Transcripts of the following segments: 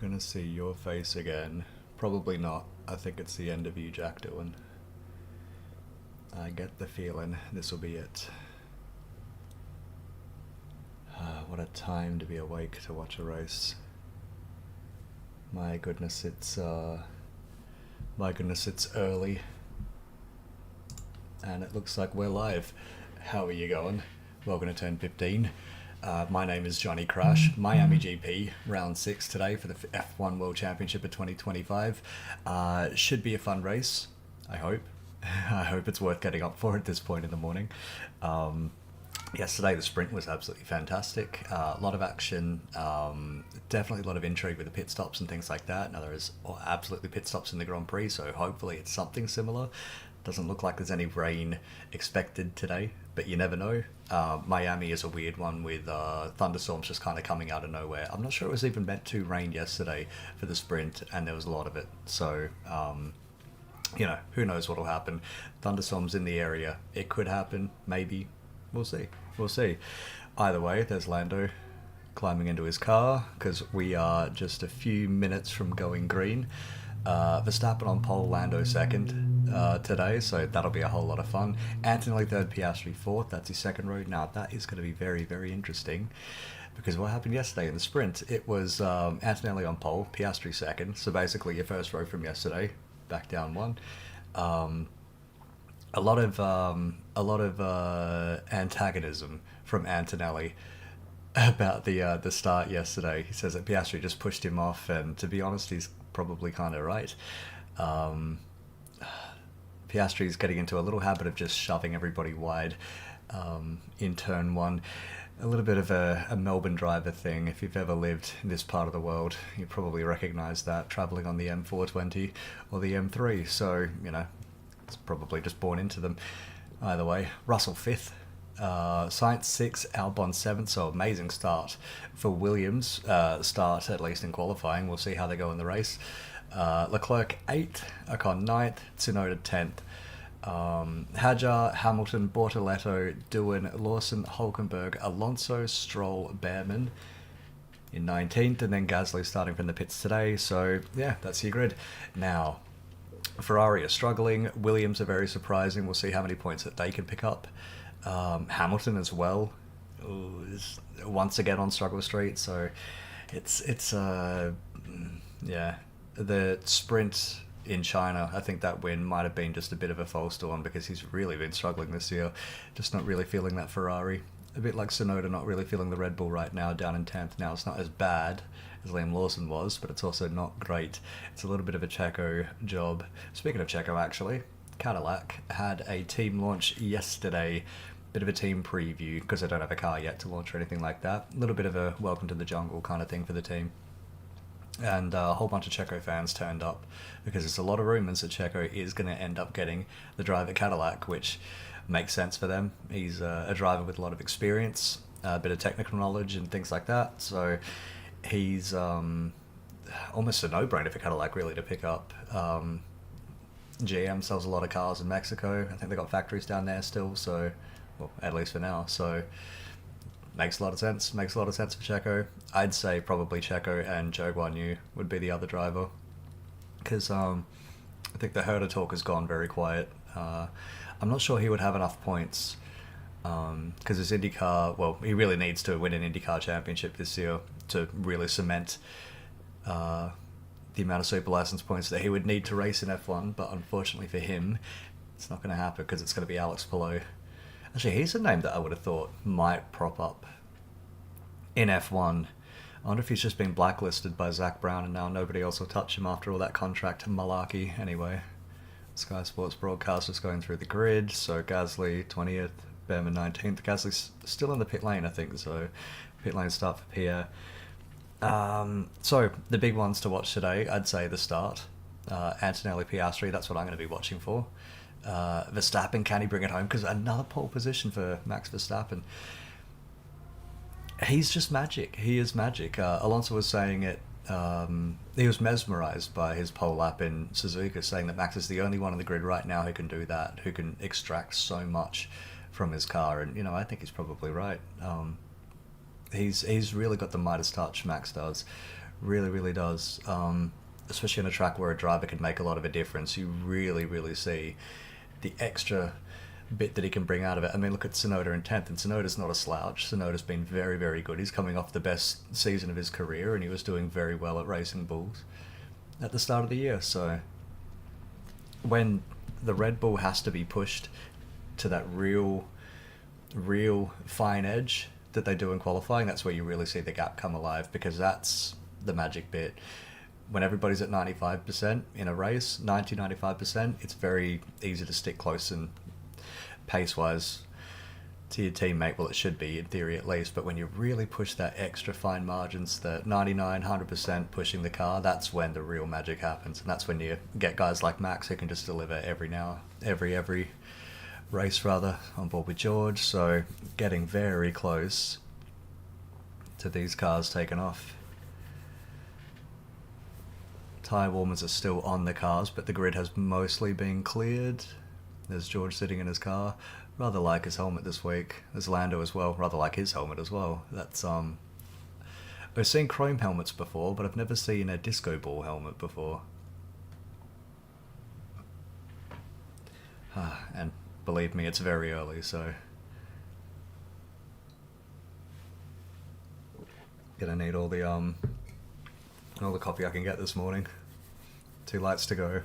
Gonna see your face again. Probably not. I think it's the end of you, Jack Dillon. I get the feeling this will be it. What a time to be awake to watch a race. My goodness, it's early, and it looks like we're live. How are you going? Welcome to Turn 15. My name is Johnny Crash. Miami GP, round 6 today for the F1 World Championship of 2025. Should be a fun race, I hope. I hope it's worth getting up for at this point in the morning. Yesterday the sprint was absolutely fantastic. A lot of action, definitely a lot of intrigue with the pit stops and things like that. Now there is absolutely pit stops in the Grand Prix, so hopefully it's something similar. Doesn't look like there's any rain expected today, but you never know. Miami is a weird one with thunderstorms just kind of coming out of nowhere. I'm not sure it was even meant to rain yesterday for the sprint, and there was a lot of it. So, who knows what'll happen. Thunderstorms in the area. It could happen, maybe. We'll see. We'll see. Either way, there's Lando climbing into his car because we are just a few minutes from going green. Verstappen on pole, Lando second today, so that'll be a whole lot of fun. Antonelli third, Piastri fourth. That's his second row. Now that is going to be very, very interesting because what happened yesterday in the sprint, it was Antonelli on pole, Piastri second. So basically, your first row from yesterday, back down one. A lot of antagonism from Antonelli about the start yesterday. He says that Piastri just pushed him off, and to be honest, he's probably kind of right. Piastri's getting into a little habit of just shoving everybody wide in turn one. A little bit of a Melbourne driver thing. If you've ever lived in this part of the world, you probably recognise that travelling on the M420 or the M3. So, it's probably just born into them. Either way, Russell 5th, Sainz 6th, Albon 7th, so amazing start for Williams, start at least in qualifying. We'll see how they go in the race. Leclerc 8th, Ocon 9th, Tsunoda 10th. Hadjar, Hamilton, Bortoletto, Doohan, Lawson, Hulkenberg, Alonso, Stroll, Behrman in 19th, and then Gasly starting from the pits today. So, yeah, that's your grid. Now, Ferrari are struggling. Williams are very surprising. We'll see how many points that they can pick up. Hamilton as well is once again on struggle street. So it's the sprint in China. I think that win might have been just a bit of a false dawn because he's really been struggling this year. Just not really feeling that Ferrari. A bit like Tsunoda not really feeling the Red Bull right now, down in 10th. Now it's not as bad as Liam Lawson was, but it's also not great. It's a little bit of a Checo job. Speaking of Checo, actually, Cadillac had a team launch yesterday. Bit of a team preview because I don't have a car yet to launch or anything like that. A little bit of a welcome to the jungle kind of thing for the team. And a whole bunch of Checo fans turned up because there's a lot of rumours that Checo is going to end up getting the drive at Cadillac, which makes sense for them. He's a driver with a lot of experience, a bit of technical knowledge and things like that. So he's almost a no-brainer for Cadillac really to pick up. GM sells a lot of cars in Mexico. I think they've got factories down there still, so, well, at least for now. So makes a lot of sense. Makes a lot of sense for Checo. I'd say probably Checo and Zhou Guanyu would be the other driver because I think the Herder talk has gone very quiet. I'm not sure he would have enough points because his IndyCar, well, he really needs to win an IndyCar championship this year to really cement the amount of super license points that he would need to race in F1, but unfortunately for him, it's not going to happen because it's going to be Alex Palou. Actually, he's a name that I would have thought might prop up in F1. I wonder if he's just been blacklisted by Zach Brown and now nobody else will touch him after all that contract malarkey. Anyway, Sky Sports broadcasters going through the grid. So Gasly 20th, Behrman 19th. Gasly's still in the pit lane, I think, so pit lane start for Pierre. So the big ones to watch today, I'd say the start. Antonelli, Piastri, that's what I'm going to be watching for. Verstappen, can he bring it home? Because another pole position for Max Verstappen. He's just magic. He is magic. Alonso was saying it. He was mesmerised by his pole lap in Suzuka, saying that Max is the only one on the grid right now who can do that, who can extract so much from his car. And, I think he's probably right. He's really got the Midas touch, Max does. Really, really does. Especially on a track where a driver can make a lot of a difference. You really, really see the extra bit that he can bring out of it. I mean, look at Tsunoda in 10th, and Tsunoda's not a slouch. Tsunoda's been very, very good. He's coming off the best season of his career, and he was doing very well at Racing Bulls at the start of the year. So when the Red Bull has to be pushed to that real fine edge that they do in qualifying, that's where you really see the gap come alive, because that's the magic bit. When everybody's at 95% in a race, 95%, it's very easy to stick close and pace-wise to your teammate. Well, it should be, in theory at least, but when you really push that extra fine margins, the 99, 100% pushing the car, that's when the real magic happens. And that's when you get guys like Max who can just deliver every race rather, on board with George. So getting very close to these cars taking off. Tyre warmers are still on the cars, but the grid has mostly been cleared. There's George sitting in his car. Rather like his helmet this week. There's Lando as well. Rather like his helmet as well. That's I've seen chrome helmets before, but I've never seen a disco ball helmet before. And believe me, it's very early, so gonna need all the coffee I can get this morning. 2 lights to go.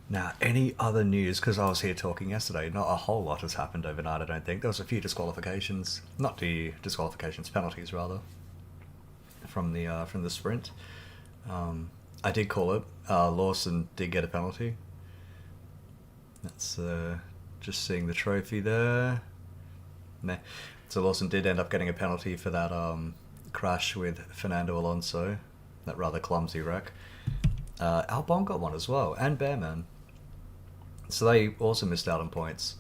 Now, any other news? Because I was here talking yesterday, not a whole lot has happened overnight, I don't think. There was a few disqualifications, not the disqualifications, penalties rather, from the sprint. I did call it. Lawson did get a penalty. That's just seeing the trophy there. Meh. So Lawson did end up getting a penalty for that crash with Fernando Alonso, that rather clumsy wreck. Albon got one as well, and Bearman. So they also missed out on points.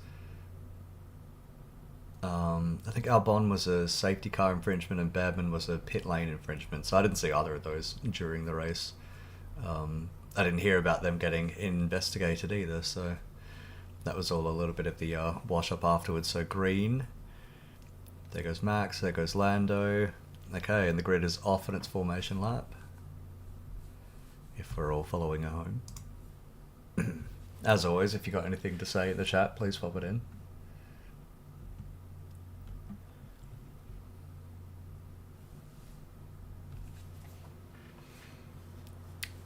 I think Albon was a safety car infringement and Bearman was a pit lane infringement. So I didn't see either of those during the race. I didn't hear about them getting investigated either, so that was all a little bit of the wash up afterwards. So green. There goes Max, there goes Lando. Okay, and the grid is off on its formation lap. If we're all following at home. As always, if you got anything to say in the chat, please pop it in.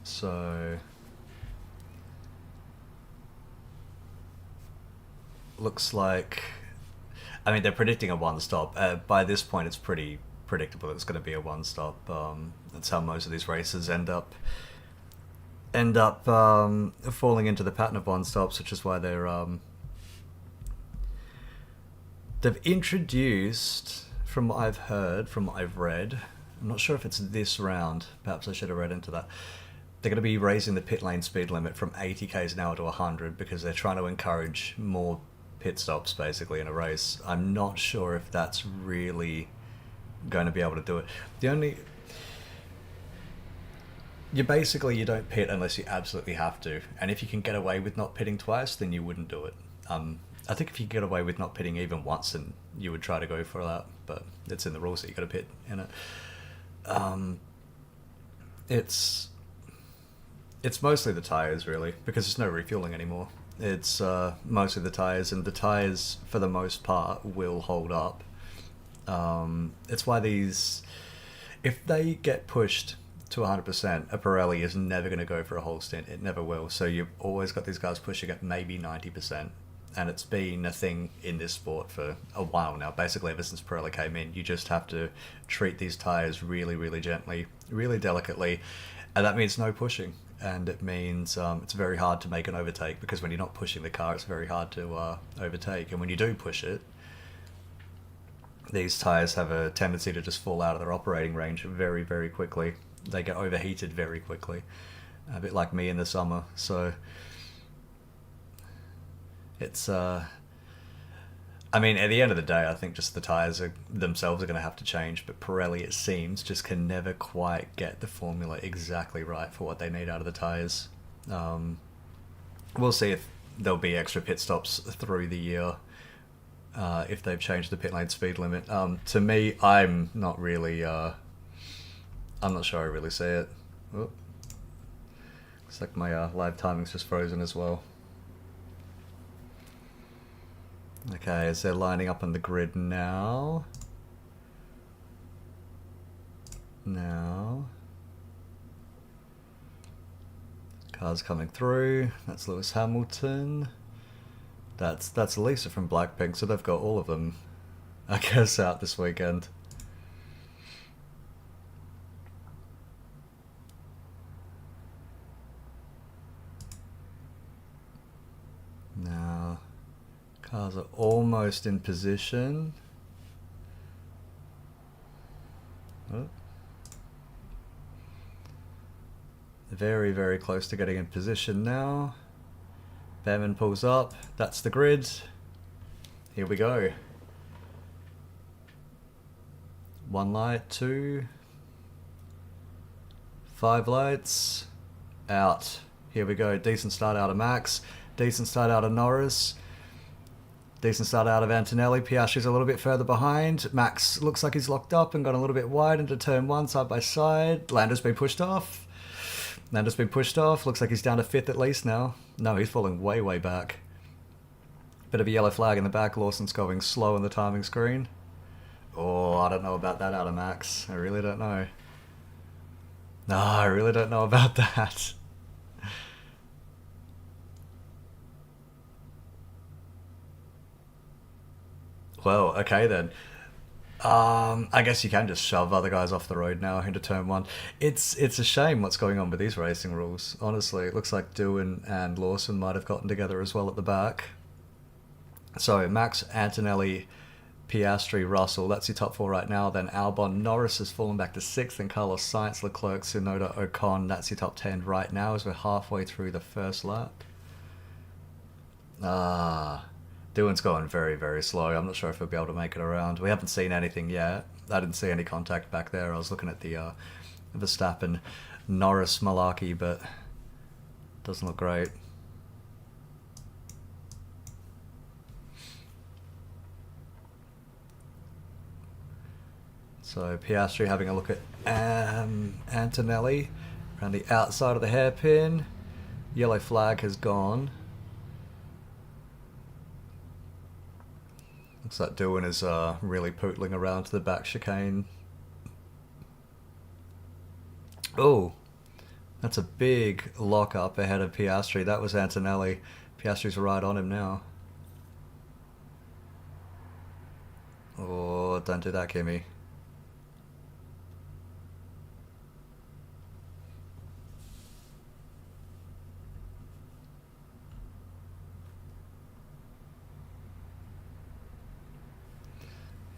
So looks like, I mean, they're predicting a one stop. By this point, it's pretty predictable it's going to be a one stop. That's how most of these races end up falling into the pattern of one stops, which is why they've introduced, from what I've heard, from what I've read, I'm not sure if it's this round, perhaps I should have read into that, they're going to be raising the pit lane speed limit from 80 k's an hour to 100 because they're trying to encourage more pit stops basically in a race. I'm not sure if that's really going to be able to do it. You don't pit unless you absolutely have to, and if you can get away with not pitting twice, then you wouldn't do it. I think if you get away with not pitting even once, then you would try to go for that, but it's in the rules that you got to pit in it. It's mostly the tyres really, because there's no refueling anymore. It's mostly the tyres, and the tyres for the most part will hold up. It's why if they get pushed to 100%, a Pirelli is never going to go for a whole stint. It never will. So you've always got these guys pushing at maybe 90%. And it's been a thing in this sport for a while now. Basically, ever since Pirelli came in, you just have to treat these tyres really, really gently, really delicately. And that means no pushing. And it means it's very hard to make an overtake, because when you're not pushing the car, it's very hard to overtake. And when you do push it, these tyres have a tendency to just fall out of their operating range very, very quickly. They get overheated very quickly, a bit like me in the summer. So it's I mean, at the end of the day, I think just the tyres themselves are going to have to change, but Pirelli, it seems, just can never quite get the formula exactly right for what they need out of the tyres. We'll see if there'll be extra pit stops through the year, if they've changed the pit lane speed limit. To me, I'm not really I'm not sure I really see it. Oh. Looks like my live timing's just frozen as well. Okay, as they're lining up on the grid now. Cars coming through. That's Lewis Hamilton. That's Lisa from Blackpink, so they've got all of them, I guess, out this weekend. Now, cars are almost in position. Oh. Very, very close to getting in position now. Behrman pulls up. That's the grid. Here we go. 1 light, 2. 5 lights. Out. Here we go. Decent start out of Max. Decent start out of Norris. Decent start out of Antonelli. Piastri's a little bit further behind. Max looks like he's locked up and got a little bit wide into turn 1 side by side. Lando's been pushed off. Looks like he's down to 5th at least now. No, he's falling way, way back. Bit of a yellow flag in the back. Lawson's going slow on the timing screen. Oh, I don't know about that out of Max. I really don't know. No, I really don't know about that. Well, okay then. I guess you can just shove other guys off the road now into turn 1. It's a shame what's going on with these racing rules. Honestly, it looks like Doohan and Lawson might have gotten together as well at the back. So Max, Antonelli, Piastri, Russell, that's your top 4 right now. Then Albon, Norris has fallen back to 6th, and Carlos Sainz, Leclerc, Tsunoda, Ocon, that's your top 10 right now as we're halfway through the first lap. Doohan's going very, very slow. I'm not sure if he'll be able to make it around. We haven't seen anything yet. I didn't see any contact back there. I was looking at the Verstappen Norris malarkey, but doesn't look great. So Piastri having a look at Antonelli around the outside of the hairpin. Yellow flag has gone. Looks like Doohan is really pootling around to the back chicane. Oh, that's a big lock up ahead of Piastri. That was Antonelli. Piastri's right on him now. Oh, don't do that, Kimmy.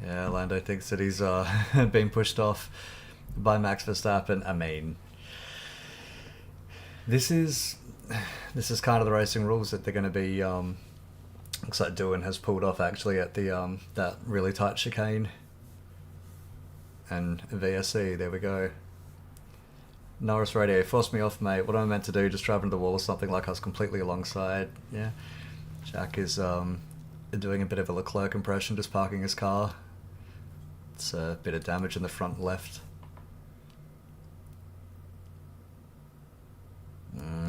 Yeah, Lando thinks that he's been pushed off by Max Verstappen. I mean, this is kind of the racing rules that they're going to be. Looks like Doohan has pulled off actually at the that really tight chicane. And VSC, there we go. Norris radio, forced me off, mate. What am I meant to do? Just drive into the wall or something? Like I was completely alongside. Yeah, Jack is doing a bit of a Leclerc impression, just parking his car. It's a bit of damage in the front left.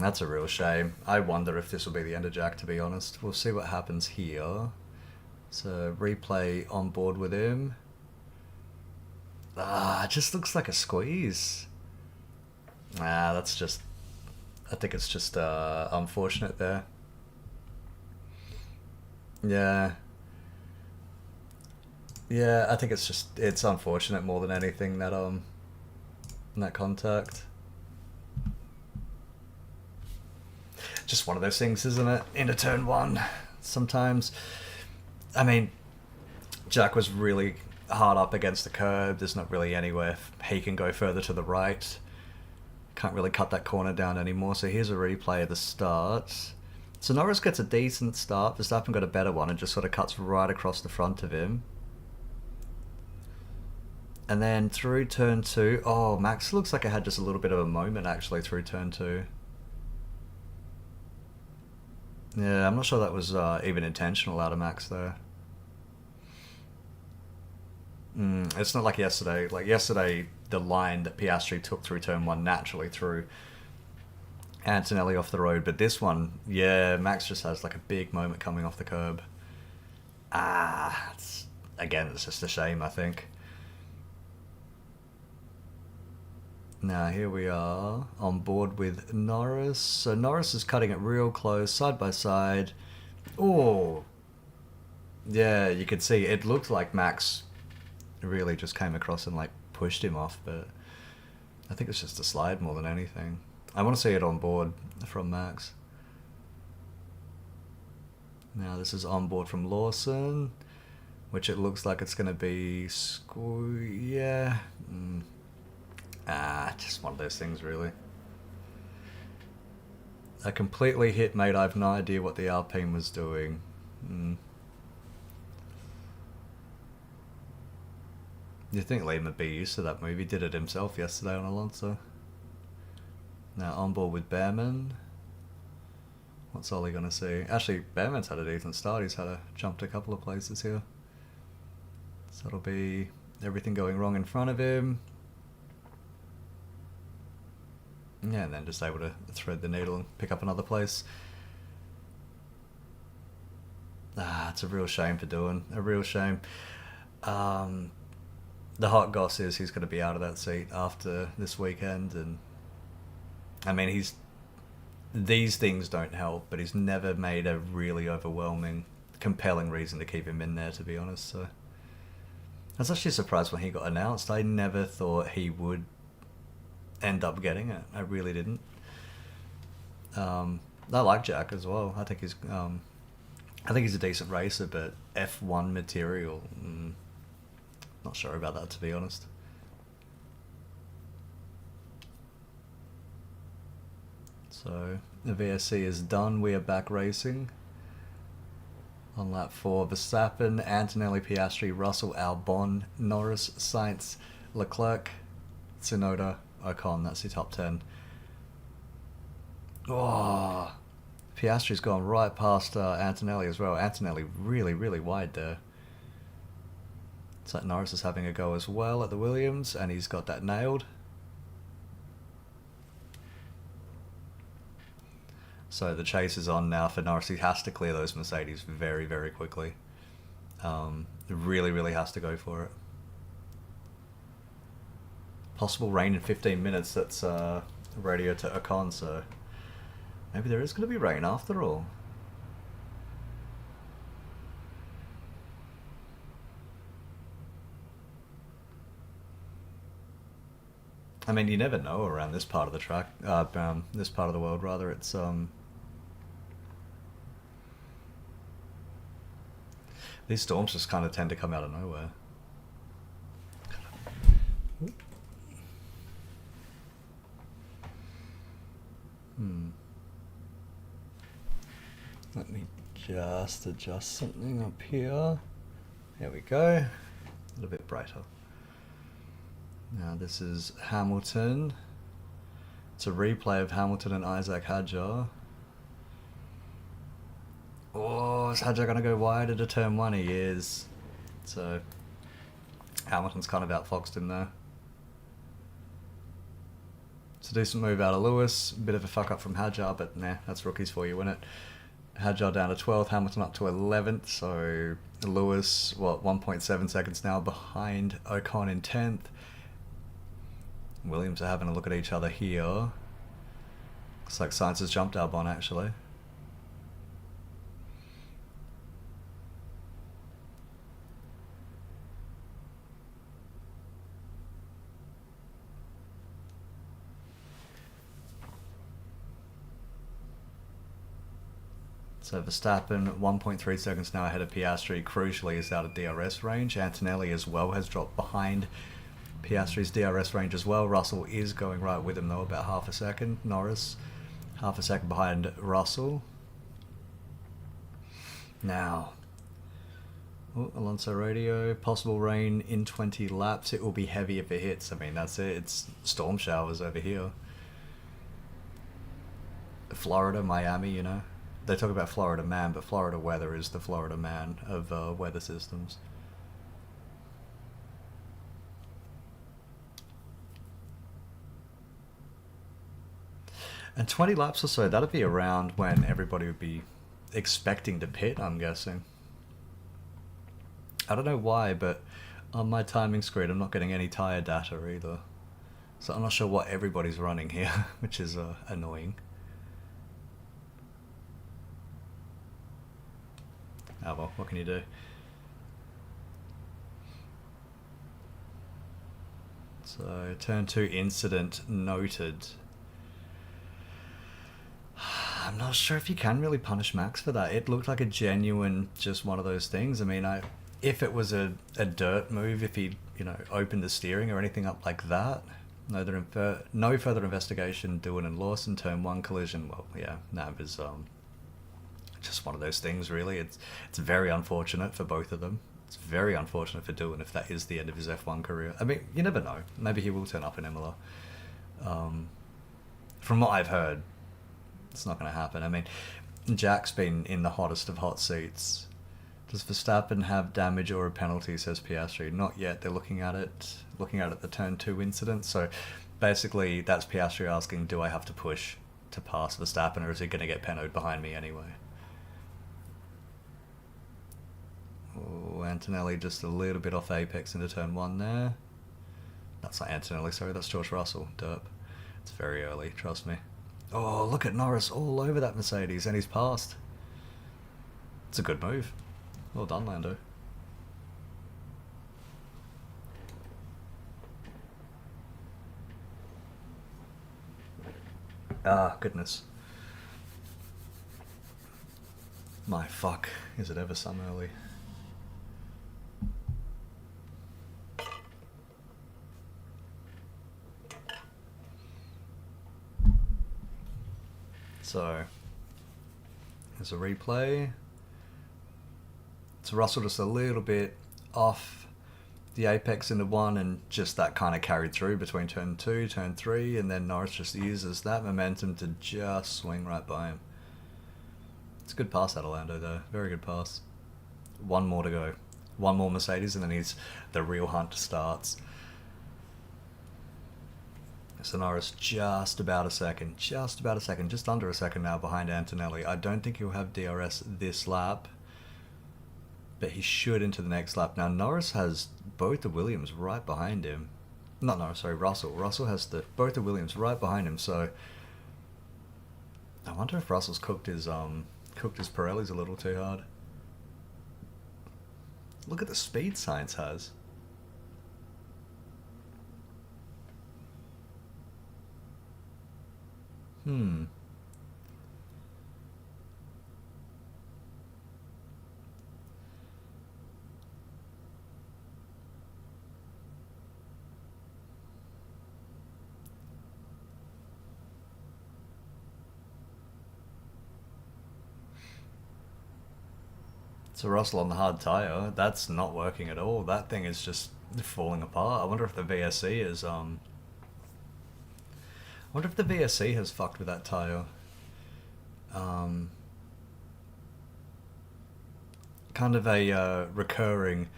That's a real shame. I wonder if this will be the end of Jack, to be honest. We'll see what happens here. So replay on board with him. It just looks like a squeeze. That's just... I think it's just unfortunate there. Yeah. Yeah, I think it's unfortunate more than anything that that contact. Just one of those things, isn't it? Into turn 1. Sometimes, I mean, Jack was really hard up against the curb. There's not really anywhere he can go further to the right. Can't really cut that corner down anymore. So here's a replay of the start. So Norris gets a decent start. Verstappen got a better one and just sort of cuts right across the front of him. And then through turn 2, oh, Max looks like it had just a little bit of a moment actually through turn 2. Yeah, I'm not sure that was even intentional out of Max though. It's not like yesterday. Like yesterday, the line that Piastri took through turn 1 naturally through Antonelli off the road. But this one, yeah, Max just has like a big moment coming off the curb. It's just a shame, I think. Now here we are on board with Norris. So Norris is cutting it real close, side by side. Oh, yeah, you could see it looked like Max really just came across and like pushed him off, but I think it's just a slide more than anything. I want to see it on board from Max. Now this is on board from Lawson, which it looks like it's going to be yeah. Just one of those things, really. A completely hit, mate. I have no idea what the Alpine was doing. You'd think Liam would be used to that move. He did it himself yesterday on Alonso. Now on board with Behrman. What's Ollie going to see? Actually, Behrman's had a decent start. He's jumped a couple of places here. So it'll be everything going wrong in front of him. Yeah, and then just able to thread the needle and pick up another place. It's a real shame for doing. A real shame. The hot goss is he's going to be out of that seat after this weekend. And I mean, these things don't help, but he's never made a really overwhelming, compelling reason to keep him in there, to be honest. So I was actually surprised when he got announced. I never thought he would end up getting it. I really didn't. I like Jack as well. I think he's a decent racer, but F1 material, not sure about that, to be honest. So the VSC is done. We are back racing. On lap 4, Verstappen, Antonelli, Piastri, Russell, Albon, Norris, Sainz, Leclerc, Tsunoda, Ocon. That's the top 10. Oh, Piastri's gone right past Antonelli as well. Antonelli really, really wide there. It's like Norris is having a go as well at the Williams, and he's got that nailed. So the chase is on now for Norris. He has to clear those Mercedes very, very quickly. Really, really has to go for it. Possible rain in 15 minutes. That's radio to Ocon, so maybe there is going to be rain after all. I mean, you never know around this part of the track, this part of the world, rather. It's these storms just kind of tend to come out of nowhere. Let me just adjust something up here. There we go. A little bit brighter. Now this is Hamilton. It's a replay of Hamilton and Isaac Hadjar. Oh, is Hadjar going to go wide into turn 1? He is. So Hamilton's kind of outfoxed him there. It's a decent move out of Lewis. Bit of a fuck up from Hadjar, but nah, that's rookies for you, isn't it? Hadjar down to 12th, Hamilton up to 11th. So Lewis, 1.7 seconds now behind Ocon in 10th. Williams are having a look at each other here. Looks like Sainz has jumped Albon, actually. So Verstappen, 1.3 seconds now ahead of Piastri. Crucially, is out of DRS range. Antonelli as well has dropped behind Piastri's DRS range as well. Russell is going right with him though, about half a second. Norris, half a second behind Russell. Now, Alonso radio, possible rain in 20 laps. It will be heavy if it hits. I mean, that's it. It's storm showers over here. Florida, Miami, you know. They talk about Florida man, but Florida weather is the Florida man of weather systems. And 20 laps or so, that'd be around when everybody would be expecting to pit, I'm guessing. I don't know why, but on my timing screen, I'm not getting any tyre data either. So I'm not sure what everybody's running here, which is annoying. Oh well, what can you do? So, turn 2 incident noted. I'm not sure if you can really punish Max for that. It looked like a genuine, just one of those things. I mean, if it was a dirt move, if he, opened the steering or anything up like that, no further investigation, Doohan and Lawson, turn 1 collision. Well, yeah, that was just one of those things, really. It's very unfortunate for both of them. It's very unfortunate for Doohan if that is the end of his F1 career. I mean, you never know. Maybe he will turn up in Imola. From what I've heard, it's not going to happen. I mean, Jack's been in the hottest of hot seats. Does Verstappen have damage or a penalty, says Piastri? Not yet. They're looking at the turn 2 incident. So basically, that's Piastri asking, do I have to push to pass Verstappen, or is he going to get penaled behind me anyway? Oh, Antonelli just a little bit off apex into turn 1 there. That's not Antonelli, sorry, that's George Russell. Derp. It's very early, trust me. Oh, look at Norris all over that Mercedes, and he's passed. It's a good move. Well done, Lando. Ah, goodness. My fuck, is it ever some early? So, there's a replay. So Russell just a little bit off the apex into 1, and just that kind of carried through between turn 2, turn 3, and then Norris just uses that momentum to just swing right by him. It's a good pass out of Lando though, very good pass. One more to go. One more Mercedes and then the real hunt starts. So Norris just about a second, just under a second now behind Antonelli. I don't think he'll have DRS this lap, but he should into the next lap. Now Norris has both the Williams right behind him. Not Norris, sorry, Russell. Russell has both the Williams right behind him, so I wonder if Russell's cooked his Pirellis a little too hard. Look at the speed Sainz has. So Russell on the hard tyre, that's not working at all. That thing is just falling apart. I wonder if the VSC is I wonder if the VSC has fucked with that tyre. Kind of a recurring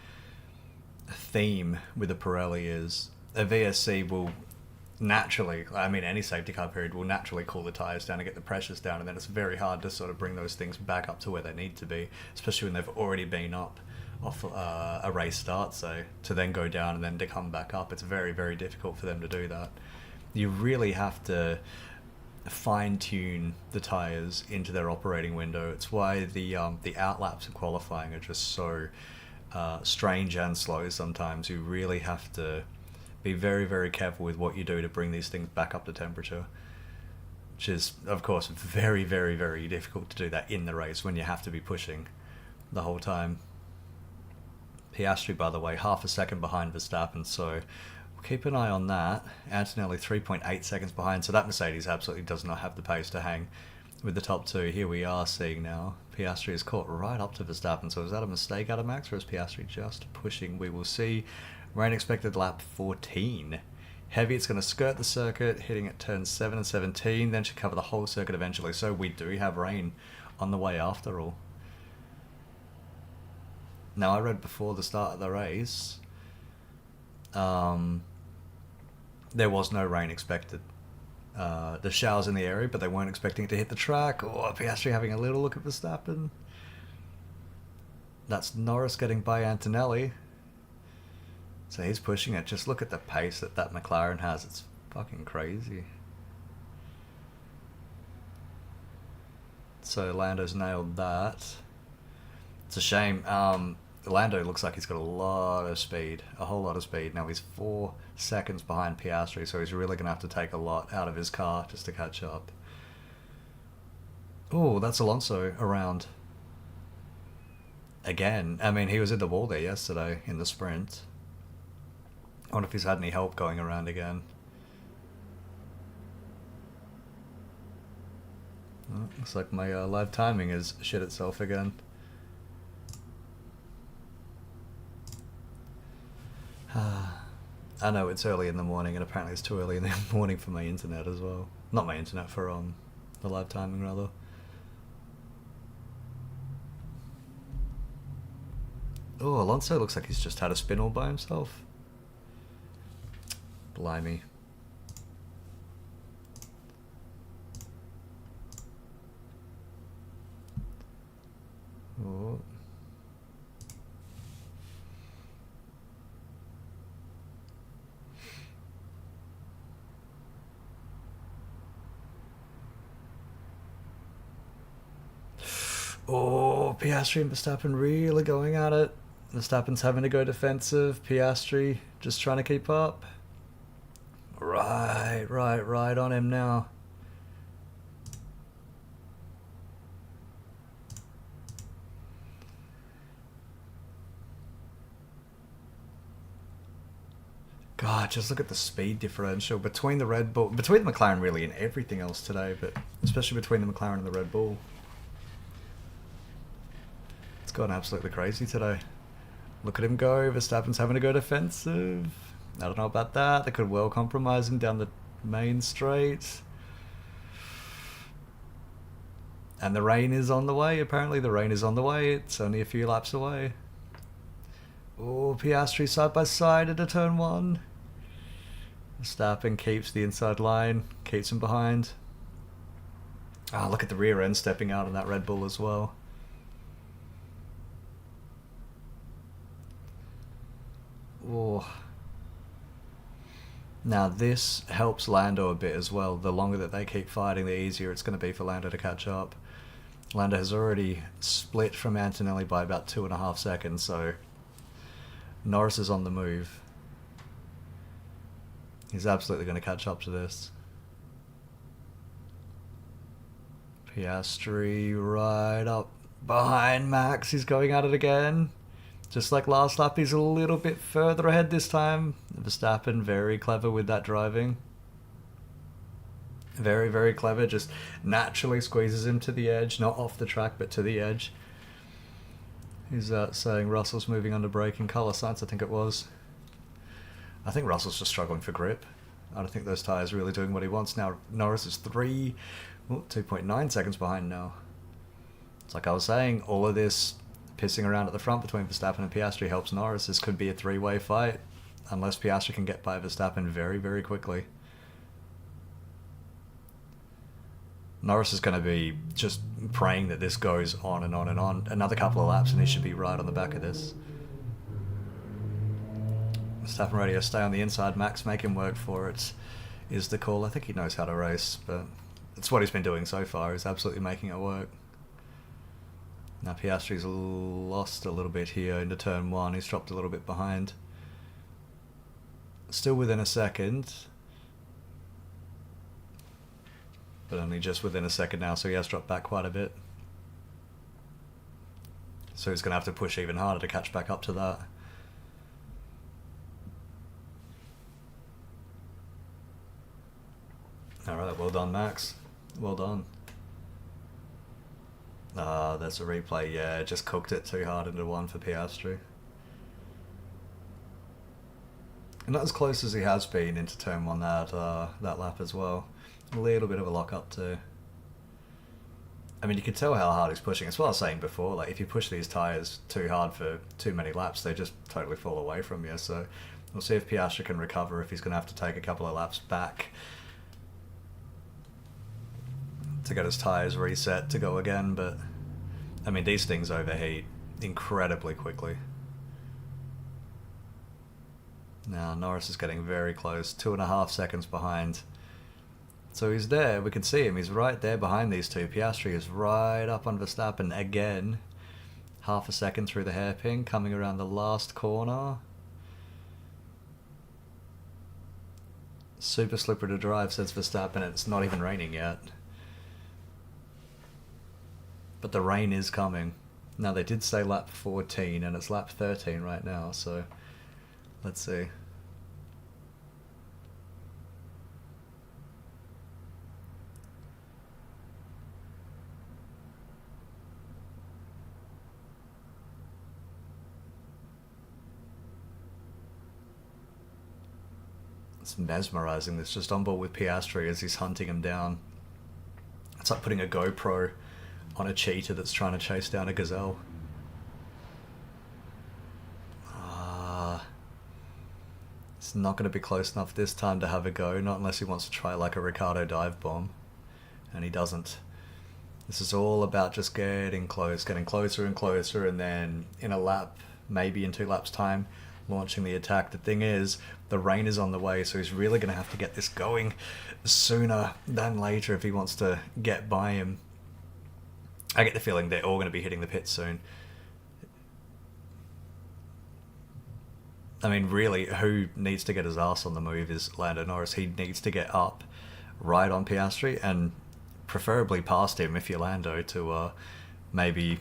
theme with the Pirelli is a VSC will naturally, I mean any safety car period will naturally cool the tyres down and get the pressures down, and then it's very hard to sort of bring those things back up to where they need to be, especially when they've already been up off a race start. So to then go down and then to come back up, it's very, very difficult for them to do that. You really have to fine-tune the tyres into their operating window. It's why the outlaps of qualifying are just so strange and slow sometimes. You really have to be very, very careful with what you do to bring these things back up to temperature, which is, of course, very, very, very difficult to do that in the race when you have to be pushing the whole time. Piastri, by the way, half a second behind Verstappen, so keep an eye on that. Antonelli 3.8 seconds behind, so that Mercedes absolutely does not have the pace to hang with the top two. Here we are seeing now Piastri is caught right up to Verstappen, so is that a mistake out of Max, or is Piastri just pushing? We will see. Rain expected lap 14. Heavy, it's going to skirt the circuit, hitting at turns 7 and 17, then should cover the whole circuit eventually, so we do have rain on the way after all. Now I read before the start of the race, there was no rain expected. the showers in the area, but they weren't expecting it to hit the track. Oh, Piastri having a little look at Verstappen. That's Norris getting by Antonelli. So he's pushing it. Just look at the pace that McLaren has. It's fucking crazy. So Lando's nailed that. It's a shame. Lando looks like he's got a lot of speed, a whole lot of speed. Now he's 4 seconds behind Piastri, so he's really going to have to take a lot out of his car just to catch up. Oh, that's Alonso around. Again, I mean, he was in the wall there yesterday in the sprint. I wonder if he's had any help going around again. Oh, looks like my live timing has shit itself again. I know it's early in the morning, and apparently it's too early in the morning for my internet as well. Not my internet, for the live timing rather. Oh, Alonso looks like he's just had a spin all by himself. Blimey. Oh. Oh, Piastri and Verstappen really going at it. Verstappen's having to go defensive. Piastri just trying to keep up. Right on him now. God, just look at the speed differential between the Red Bull, between the McLaren really and everything else today, but especially between the McLaren and the Red Bull. It's gone absolutely crazy today. Look at him go. Verstappen's having to go defensive. I don't know about that. They could well compromise him down the main straight. And the rain is on the way. Apparently the rain is on the way. It's only a few laps away. Oh, Piastri side by side into turn 1. Verstappen keeps the inside line. Keeps him behind. Ah, look at the rear end stepping out on that Red Bull as well. Oh. Now this helps Lando a bit as well. The longer that they keep fighting, the easier it's going to be for Lando to catch up. Lando has already split from Antonelli by about 2.5 seconds, so Norris is on the move. He's absolutely going to catch up to this. Piastri right up behind Max. He's going at it again. Just like last lap, he's a little bit further ahead this time. Verstappen, very clever with that driving. Very, very clever. Just naturally squeezes him to the edge. Not off the track, but to the edge. He's saying Russell's moving under braking colour signs, I think it was. I think Russell's just struggling for grip. I don't think those tyres are really doing what he wants now. Norris is 2.9 seconds behind now. It's like I was saying, all of this pissing around at the front between Verstappen and Piastri helps Norris. This could be a 3-way fight, unless Piastri can get by Verstappen very, very quickly. Norris is going to be just praying that this goes on and on and on. Another couple of laps and he should be right on the back of this. Verstappen ready to stay on the inside. Max, make him work for it, is the call. I think he knows how to race, but it's what he's been doing so far. He's absolutely making it work. Now Piastri's lost a little bit here into turn 1. He's dropped a little bit behind. Still within a second. But only just within a second now, so he has dropped back quite a bit. So he's going to have to push even harder to catch back up to that. Alright, well done, Max. Well done. There's a replay. Yeah, just cooked it too hard into 1 for Piastri. And not as close as he has been into turn 1 that lap as well. A little bit of a lock up too. I mean, you can tell how hard he's pushing. It's what I was saying before. Like, if you push these tyres too hard for too many laps, they just totally fall away from you. So we'll see if Piastri can recover, if he's going to have to take a couple of laps back. to get his tyres reset to go again, but I mean, these things overheat incredibly quickly. Now Norris is getting very close, 2.5 seconds behind. So he's there, we can see him, he's right there behind these two. Piastri is right up on Verstappen again. Half a second through the hairpin, coming around the last corner. Super slippery to drive, says Verstappen, and it's not even raining yet. But the rain is coming. Now they did say lap 14 and it's lap 13 right now, so let's see. It's mesmerizing. This just on board with Piastri as he's hunting him down. It's like putting a GoPro on a cheetah that's trying to chase down a gazelle. It's not going to be close enough this time to have a go, not unless he wants to try like a Ricardo dive bomb, and he doesn't. This is all about just getting close, getting closer and closer, and then in a lap, maybe in 2 laps time, launching the attack. The thing is, the rain is on the way, so he's really going to have to get this going sooner than later if he wants to get by him. I get the feeling they're all going to be hitting the pits soon. I mean, really, who needs to get his ass on the move is Lando Norris. He needs to get up right on Piastri and preferably past him if you're Lando to maybe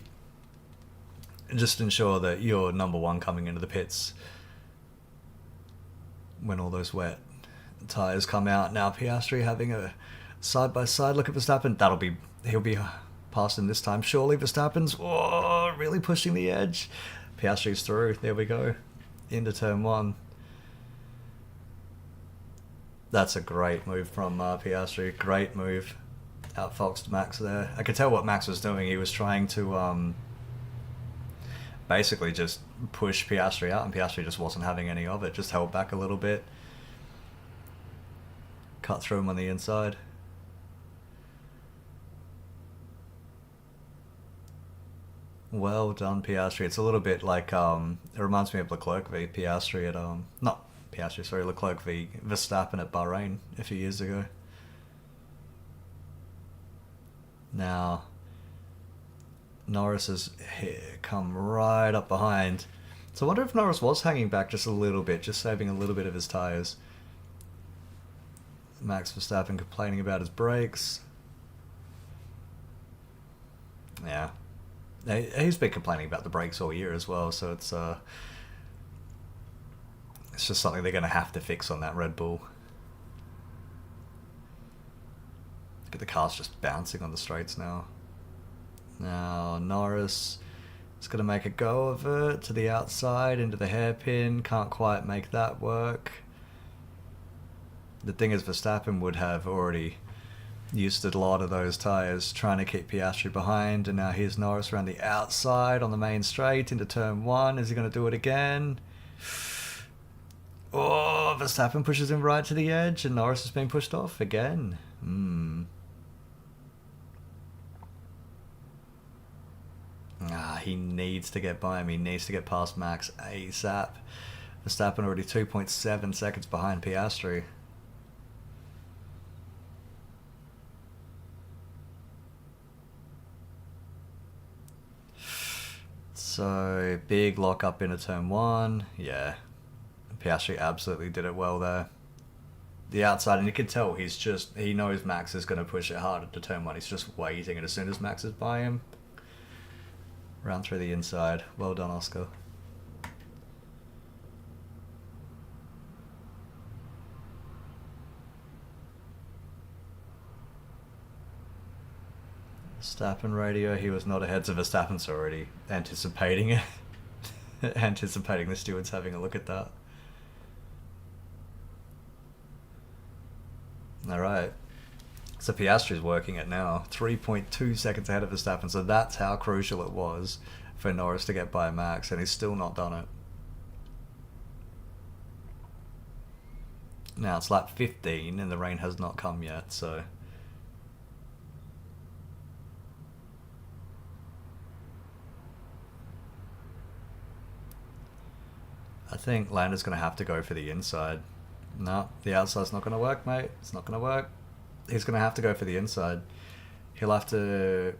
just ensure that you're number one coming into the pits when all those wet tyres come out. Now Piastri having a side-by-side look at Verstappen. He'll be past him this time. Surely Verstappen's really pushing the edge. Piastri's through. There we go. Into turn 1. That's a great move from Piastri. Great move. Outfoxed Max there. I could tell what Max was doing. He was trying to basically just push Piastri out, and Piastri just wasn't having any of it. Just held back a little bit. Cut through him on the inside. Well done, Piastri. It's a little bit like, it reminds me of Leclerc v Piastri at, not Piastri, sorry, Leclerc v Verstappen at Bahrain a few years ago. Now, Norris has come right up behind. So I wonder if Norris was hanging back just a little bit, just saving a little bit of his tyres. Max Verstappen complaining about his brakes. Yeah. He's been complaining about the brakes all year as well, so it's just something they're going to have to fix on that Red Bull. Look at the cars just bouncing on the straights now. Now Norris is going to make a go of it to the outside, into the hairpin. Can't quite make that work. The thing is, Verstappen would have already used a lot of those tyres trying to keep Piastri behind, and now here's Norris around the outside on the main straight into turn 1. Is he going to do it again? Oh, Verstappen pushes him right to the edge, and Norris has been pushed off again. He needs to get by him. He needs to get past Max ASAP. Verstappen already 2.7 seconds behind Piastri. So, big lock up into turn 1. Yeah. Piastri absolutely did it well there. The outside, and you can tell he knows Max is going to push it hard to turn 1. He's just waiting, and as soon as Max is by him, round through the inside. Well done, Oscar. Verstappen radio, he was not ahead, so Verstappen's already anticipating it. Anticipating the stewards having a look at that. Alright. So Piastri's working it now. 3.2 seconds ahead of Verstappen, so that's how crucial it was for Norris to get by Max, and he's still not done it. Now it's lap 15 and the rain has not come yet, so I think Lander's going to have to go for the inside. No, the outside's not going to work, mate. It's not going to work. He's going to have to go for the inside. He'll have to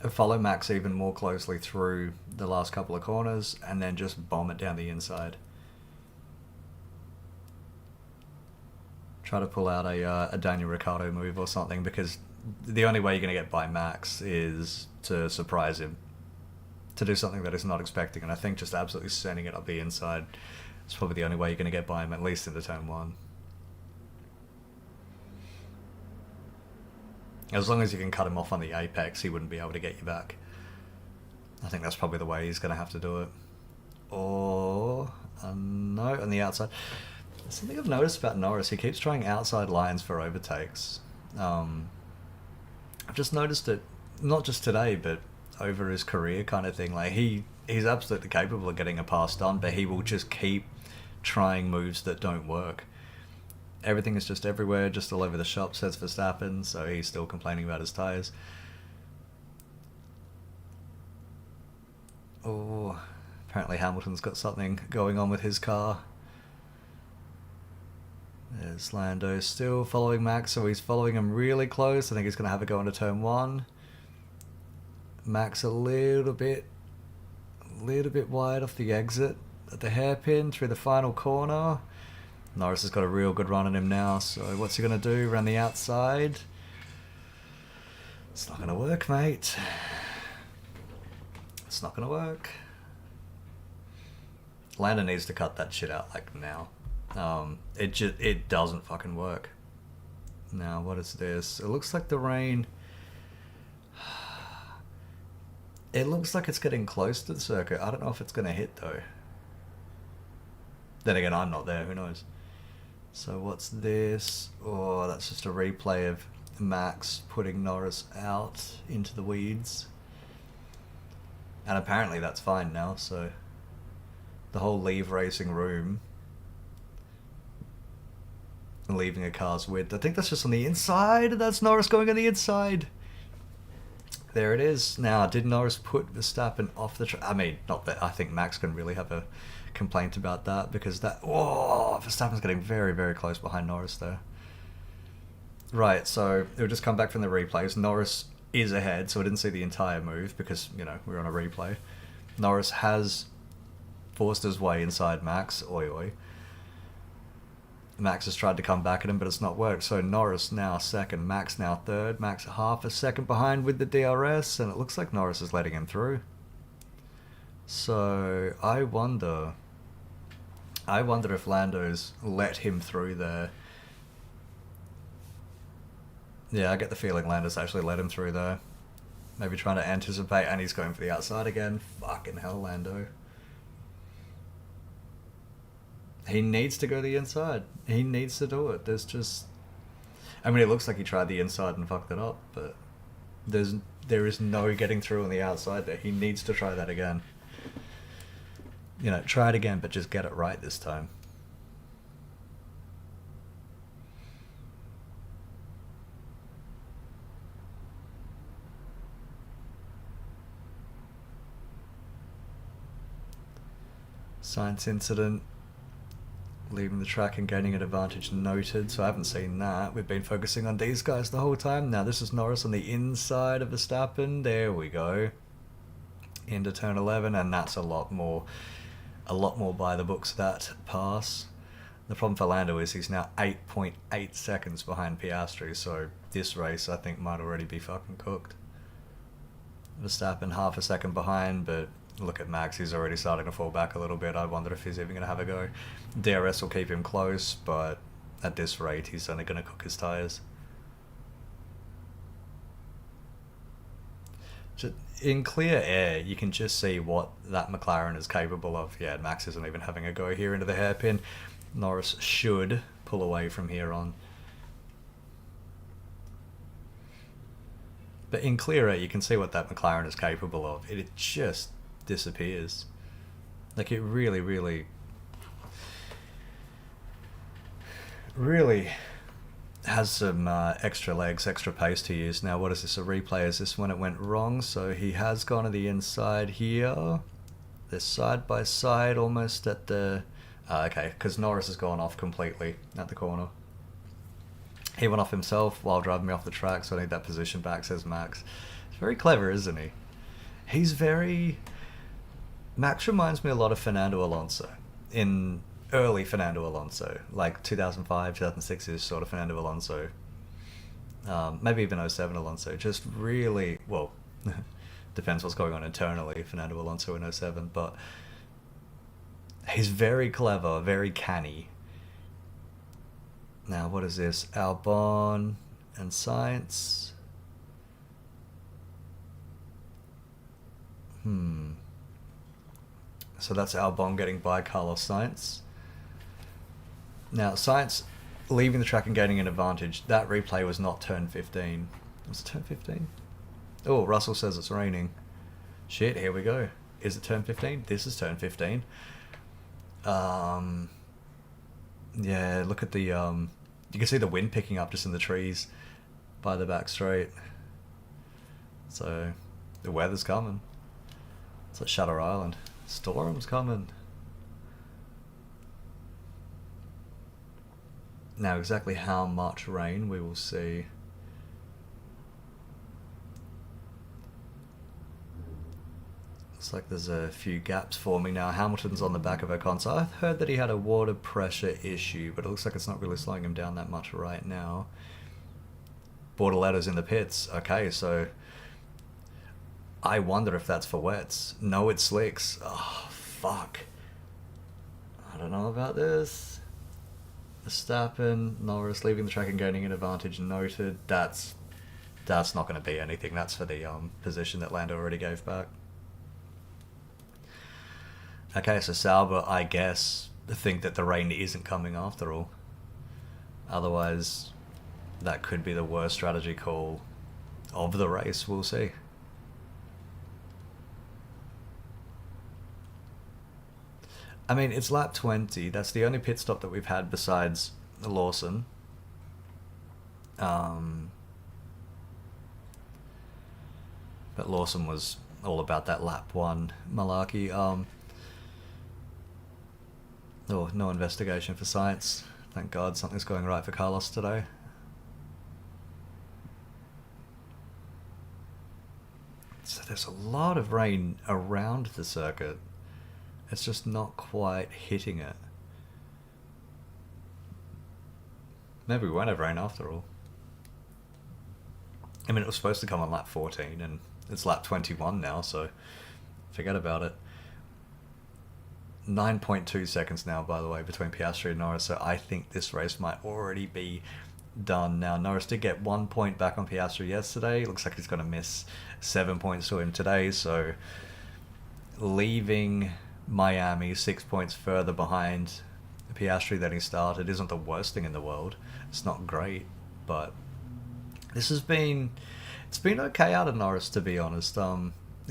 follow Max even more closely through the last couple of corners and then just bomb it down the inside. Try to pull out a Daniel Ricciardo move or something, because the only way you're going to get by Max is to surprise him, to do something that he's not expecting. And I think just absolutely sending it up the inside is probably the only way you're going to get by him, at least into turn one. As long as you can cut him off on the apex, he wouldn't be able to get you back. I think that's probably the way he's going to have to do it. Or, no, on the outside. Something I've noticed about Norris, he keeps trying outside lines for overtakes. I've just noticed it, not just today, but over his career kind of thing. Like, he's absolutely capable of getting a pass done, but he will just keep trying moves that don't work. Everything is just everywhere, just all over the shop, says Verstappen, so he's still complaining about his tyres. Oh, apparently Hamilton's got something going on with his car. There's Lando still following Max, so he's following him really close. I think he's going to have a go into turn one. Max a little bit wide off the exit at the hairpin through the final corner. Norris has got a real good run on him now, so what's he going to do? Around the outside? It's not going to work, mate. It's not going to work. Lando needs to cut that shit out, like, now. It doesn't fucking work. Now, what is this? It looks like the rain... It looks like it's getting close to the circuit. I don't know if it's going to hit, though. Then again, I'm not there. Who knows? So what's this? Oh, that's just a replay of Max putting Norris out into the weeds. And apparently that's fine now, so... The whole leave racing room... And leaving a car's width. I think that's just on the inside. That's Norris going on the inside. There it is. Now, did Norris put Verstappen off the track? I mean, not that I think Max can really have a complaint about that, because that... Oh, Verstappen's getting very, very close behind Norris there. Right, so it'll just come back from the replays. Norris is ahead, so I didn't see the entire move because, you know, we're on a replay. Norris has forced his way inside Max. Oi, oi. Max has tried to come back at him, but it's not worked. So Norris now second, Max now third. Max half a second behind with the DRS, and it looks like Norris is letting him through. So I wonder if Lando's let him through there. Yeah, I get the feeling Lando's actually let him through there. Maybe trying to anticipate, and he's going for the outside again. Fucking hell, Lando. He needs to go the inside. He needs to do it. There's just... I mean, it looks like he tried the inside and fucked it up, but there is no getting through on the outside there. He needs to try that again. You know, try it again, but just get it right this time. Science incident. Leaving the track and gaining an advantage noted, so I haven't seen that. We've been focusing on these guys the whole time. Now this is Norris on the inside of Verstappen. There we go. Into turn 11, and that's a lot more by the books, that pass. The problem for Lando is he's now 8.8 seconds behind Piastri, so this race I think might already be fucking cooked. Verstappen half a second behind, but look at Max, he's already starting to fall back a little bit. I wonder if he's even going to have a go. DRS will keep him close, but at this rate, he's only going to cook his tyres. In clear air, you can just see what that McLaren is capable of. Yeah, Max isn't even having a go here into the hairpin. Norris should pull away from here on. But in clear air, you can see what that McLaren is capable of. It just disappears. Like, it really, really, really has some extra legs, extra pace to use. Now, what is this, a replay? Is this when it went wrong? So he has gone to the inside here. They're side by side, almost at the Okay, because Norris has gone off completely at the corner. He went off himself while driving me off the track, so I need that position back, says Max. He's very clever, isn't he? He's very... Max reminds me a lot of Fernando Alonso. In early Fernando Alonso. Like 2005, 2006 is sort of Fernando Alonso. Maybe even '07 Alonso. Just really... Well, depends what's going on internally, Fernando Alonso in '07, but... He's very clever, very canny. Now, what is this? Albon and Sainz. So that's Albon getting by Carlos Sainz. Now, Sainz leaving the track and gaining an advantage. That replay was not turn 15. Was it turn 15? Oh, Russell says it's raining. Shit, here we go. Is it turn 15? This is turn 15. Yeah, look at the, you can see the wind picking up just in the trees by the back straight. So, the weather's coming. It's like Shutter Island. Storm's coming. Now, exactly how much rain we will see. Looks like there's a few gaps forming now. Hamilton's on the back of Ocon. So I've heard that he had a water pressure issue, but it looks like it's not really slowing him down that much right now. Bortoletto's in the pits. Okay, so I wonder if that's for wets. No, it's slicks. Oh, fuck. I don't know about this. Verstappen, Norris leaving the track and gaining an advantage noted. That's not going to be anything. That's for the position that Lando already gave back. Okay, so Sauber, I guess, think that the rain isn't coming after all. Otherwise, that could be the worst strategy call of the race. We'll see. I mean, it's lap 20. That's the only pit stop that we've had besides Lawson. But Lawson was all about that lap 1 malarkey. Oh, no investigation for Sainz. Thank God something's going right for Carlos today. So there's a lot of rain around the circuit. It's just not quite hitting it. Maybe we won't have rain after all. I mean, it was supposed to come on lap 14 and it's lap 21 now, so forget about it. 9.2 seconds now, by the way, between Piastri and Norris, so I think this race might already be done now. Norris did get 1 point back on Piastri yesterday. Looks like he's going to miss 7 points to him today, so leaving Miami 6 points further behind Piastri than he started isn't the worst thing in the world. It's not great, but it's been okay out of Norris, to be honest.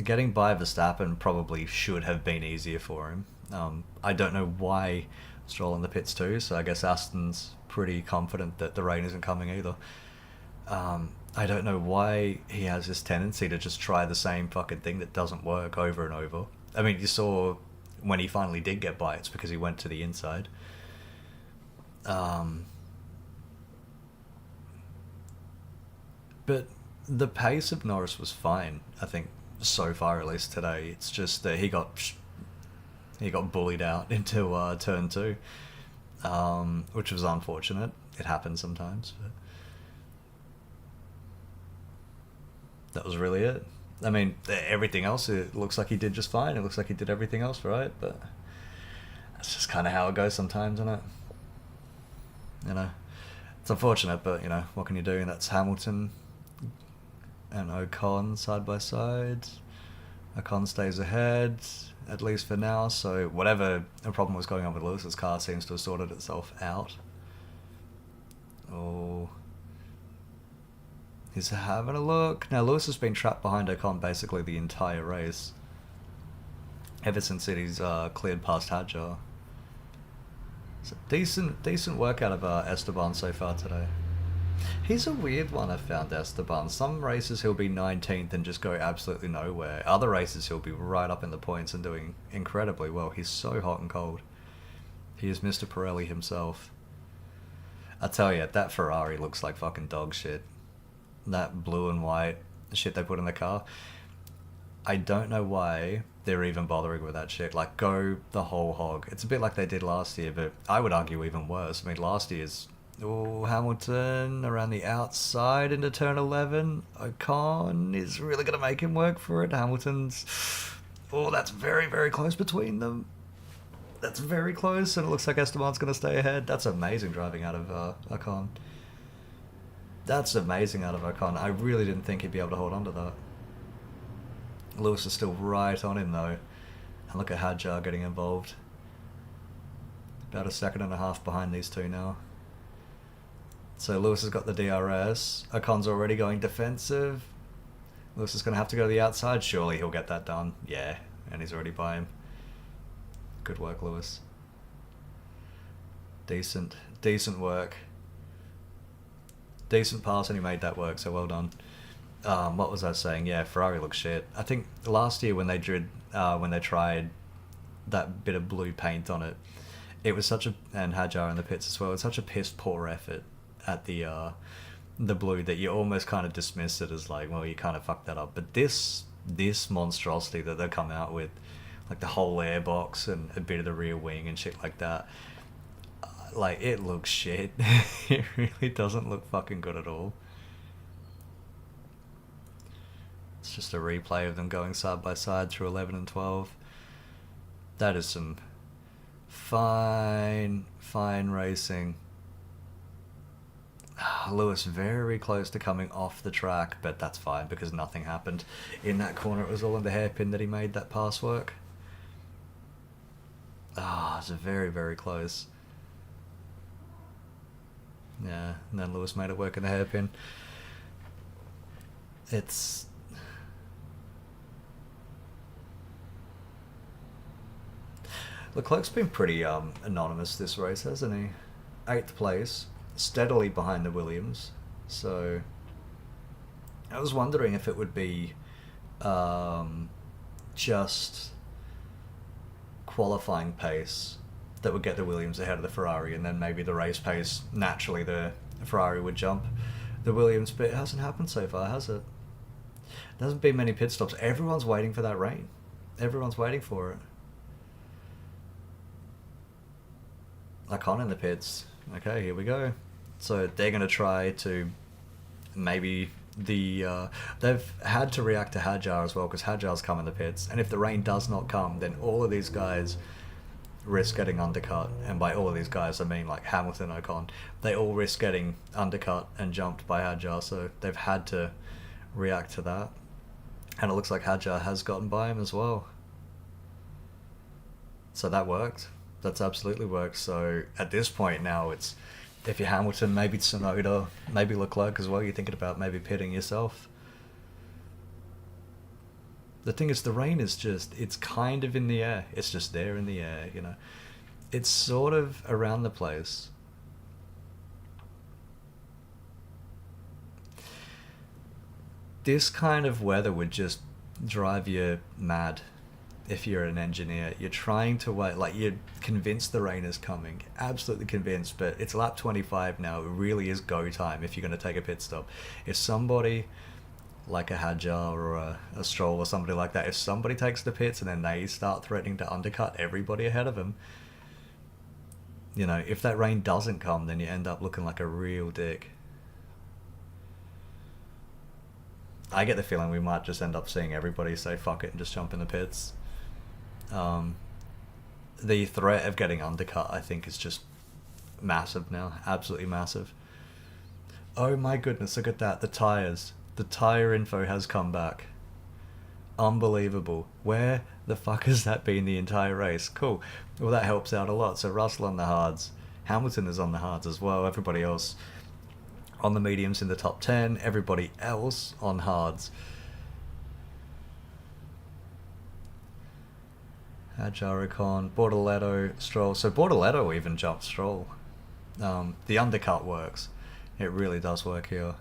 Getting by Verstappen probably should have been easier for him. I don't know why Stroll in the pits too, so I guess Aston's pretty confident that the rain isn't coming either. I don't know why he has this tendency to just try the same fucking thing that doesn't work over and over. I mean, you saw when he finally did get by, it's because he went to the inside. But the pace of Norris was fine, I think, so far at least today. It's just that he got bullied out into turn 2, which was unfortunate. It happens sometimes, but that was really it. I mean, everything else, it looks like he did just fine. It looks like he did everything else right, but that's just kind of how it goes sometimes, isn't it? You know, it's unfortunate, but, you know, what can you do? And that's Hamilton and Ocon side by side. Ocon stays ahead, at least for now, so whatever the problem was going on with Lewis's car seems to have sorted itself out. Oh... He's having a look. Now, Lewis has been trapped behind Ocon basically the entire race. Ever since he's cleared past Hadjar. So decent work out of Esteban so far today. He's a weird one, I've found, Esteban. Some races he'll be 19th and just go absolutely nowhere. Other races he'll be right up in the points and doing incredibly well. He's so hot and cold. He is Mr. Pirelli himself. I tell you, that Ferrari looks like fucking dog shit. That blue and white shit they put in the car. I don't know why they're even bothering with that shit. Like, go the whole hog. It's a bit like they did last year, but I would argue even worse. I mean, last year's Hamilton around the outside into turn 11. Ocon is really going to make him work for it. Hamilton's... Oh, that's very, very close between them. That's very close, and it looks like Esteban's going to stay ahead. That's amazing driving out of Ocon. That's amazing out of Ocon. I really didn't think he'd be able to hold on to that. Lewis is still right on him, though. And look at Hadjar getting involved. About a second and a half behind these two now. So Lewis has got the DRS. Ocon's already going defensive. Lewis is going to have to go to the outside. Surely he'll get that done. Yeah, and he's already by him. Good work, Lewis. Decent work. Decent pass, and he made that work, so well done. What was I saying? Yeah, Ferrari looks shit. I think last year when they tried that bit of blue paint on it, it was such a, and Hadjar in the pits as well, it's such a piss poor effort at the blue that you almost kind of dismiss it as like, well, you kind of fucked that up. But this monstrosity that they've come out with, like the whole airbox and a bit of the rear wing and shit like that, like, it looks shit. It really doesn't look fucking good at all. It's just a replay of them going side by side through 11 and 12. That is some fine racing. Lewis very close to coming off the track, but that's fine because nothing happened in that corner. It was all in the hairpin that he made that pass work. It's very, very close. Yeah, and then Lewis made it work in the hairpin. It's... Leclerc's been pretty anonymous this race, hasn't he? 8th place, steadily behind the Williams. So I was wondering if it would be just qualifying pace that would get the Williams ahead of the Ferrari, and then maybe the race pace, naturally the Ferrari would jump the Williams, but it hasn't happened so far, has it? There hasn't been many pit stops. Everyone's waiting for that rain. Everyone's waiting for it. Ocon in the pits. Okay, here we go. So they're going to try to maybe they've had to react to Hadjar as well, because Hadjar's come in the pits, and if the rain does not come, then all of these guys risk getting undercut, and by all of these guys I mean like Hamilton, Ocon, they all risk getting undercut and jumped by Hadjar, so they've had to react to that, and it looks like Hadjar has gotten by him as well. So that worked. That's absolutely worked. So at this point now, it's, if you're Hamilton, maybe Tsunoda, maybe Leclerc as well, you're thinking about maybe pitting yourself. The thing is, the rain is just, it's kind of in the air. It's just there in the air, you know. It's sort of around the place. This kind of weather would just drive you mad if you're an engineer. You're trying to wait, like, you're convinced the rain is coming, absolutely convinced, but it's lap 25 now. It really is go time if you're going to take a pit stop. If somebody like a Hadjar or a Stroll or somebody like that, if somebody takes the pits and then they start threatening to undercut everybody ahead of them, you know, if that rain doesn't come, then you end up looking like a real dick. I get the feeling we might just end up seeing everybody say fuck it and just jump in the pits. The threat of getting undercut, I think, is just massive now. Absolutely massive. Oh my goodness, look at that. The tyres. The tyre info has come back. Unbelievable. Where the fuck has that been the entire race? Cool. Well, that helps out a lot. So Russell on the hards. Hamilton is on the hards as well. Everybody else on the mediums in the top 10. Everybody else on hards. Hadjar, Ocon, Bortoletto, Stroll. So Bortoletto even jumped Stroll. The undercut works. It really does work here.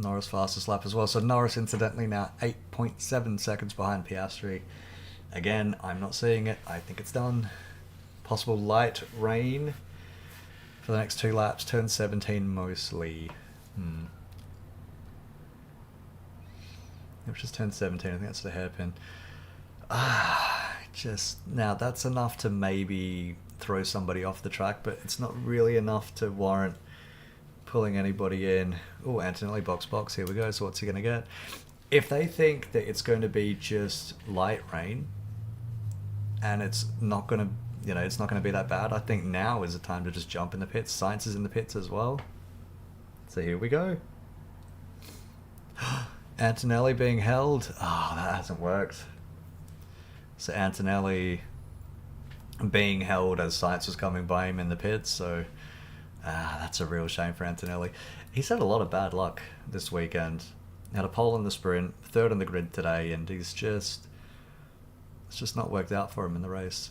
Norris fastest lap as well. So Norris incidentally now 8.7 seconds behind Piastri. Again, I'm not seeing it. I think it's done. Possible light rain for the next 2 laps. Turn 17 mostly. Which is turn 17. I think that's the hairpin. Just now that's enough to maybe throw somebody off the track, but it's not really enough to warrant pulling anybody in. Oh, Antonelli box. Here we go. So what's he going to get? If they think that it's going to be just light rain and it's not going to, it's not going to be that bad, I think now is the time to just jump in the pits. Sainz is in the pits as well. So here we go. Antonelli being held. Oh, that hasn't worked. So Antonelli being held as Sainz was coming by him in the pits. So that's a real shame for Antonelli. He's had a lot of bad luck this weekend. Had a pole in the sprint, 3rd on the grid today, and it's just not worked out for him in the race.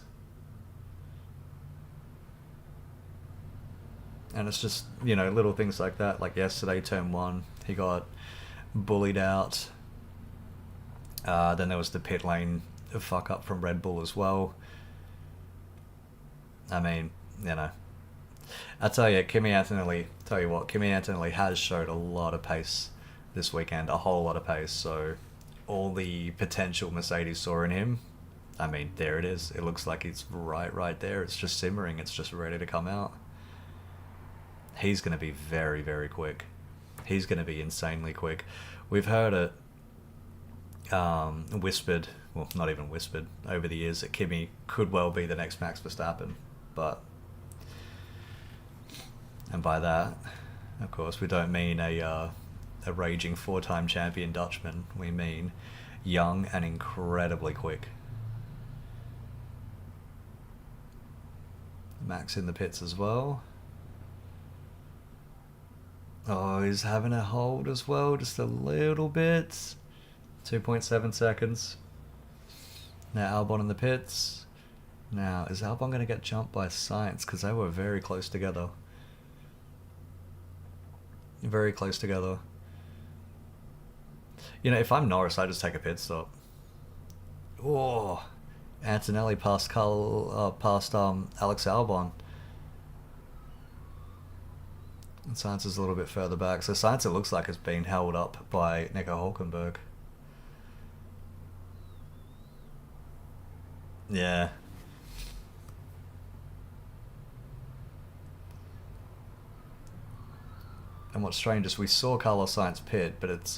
And it's just, little things like that. Like yesterday, turn 1, he got bullied out. Then there was the pit lane fuck up from Red Bull as well. I mean, I tell you, Kimi Antonelli has showed a lot of pace this weekend, a whole lot of pace. So all the potential Mercedes saw in him, I mean, there it is. It looks like it's right there. It's just simmering. It's just ready to come out. He's going to be very, very quick. He's going to be insanely quick. We've heard it whispered, well, not even whispered, over the years that Kimi could well be the next Max Verstappen. And by that, of course, we don't mean a raging 4-time champion Dutchman. We mean young and incredibly quick. Max in the pits as well. Oh, he's having a hold as well, just a little bit. 2.7 seconds. Now Albon in the pits. Now, is Albon going to get jumped by Sainz? Because they were very close together. Very close together. If I'm Norris, I just take a pit stop. Oh, Antonelli past Alex Albon. And Sainz is a little bit further back. So Sainz, it looks like, is being held up by Nico Hülkenberg. Yeah. And what's strange is we saw Carlos Sainz pit, but it's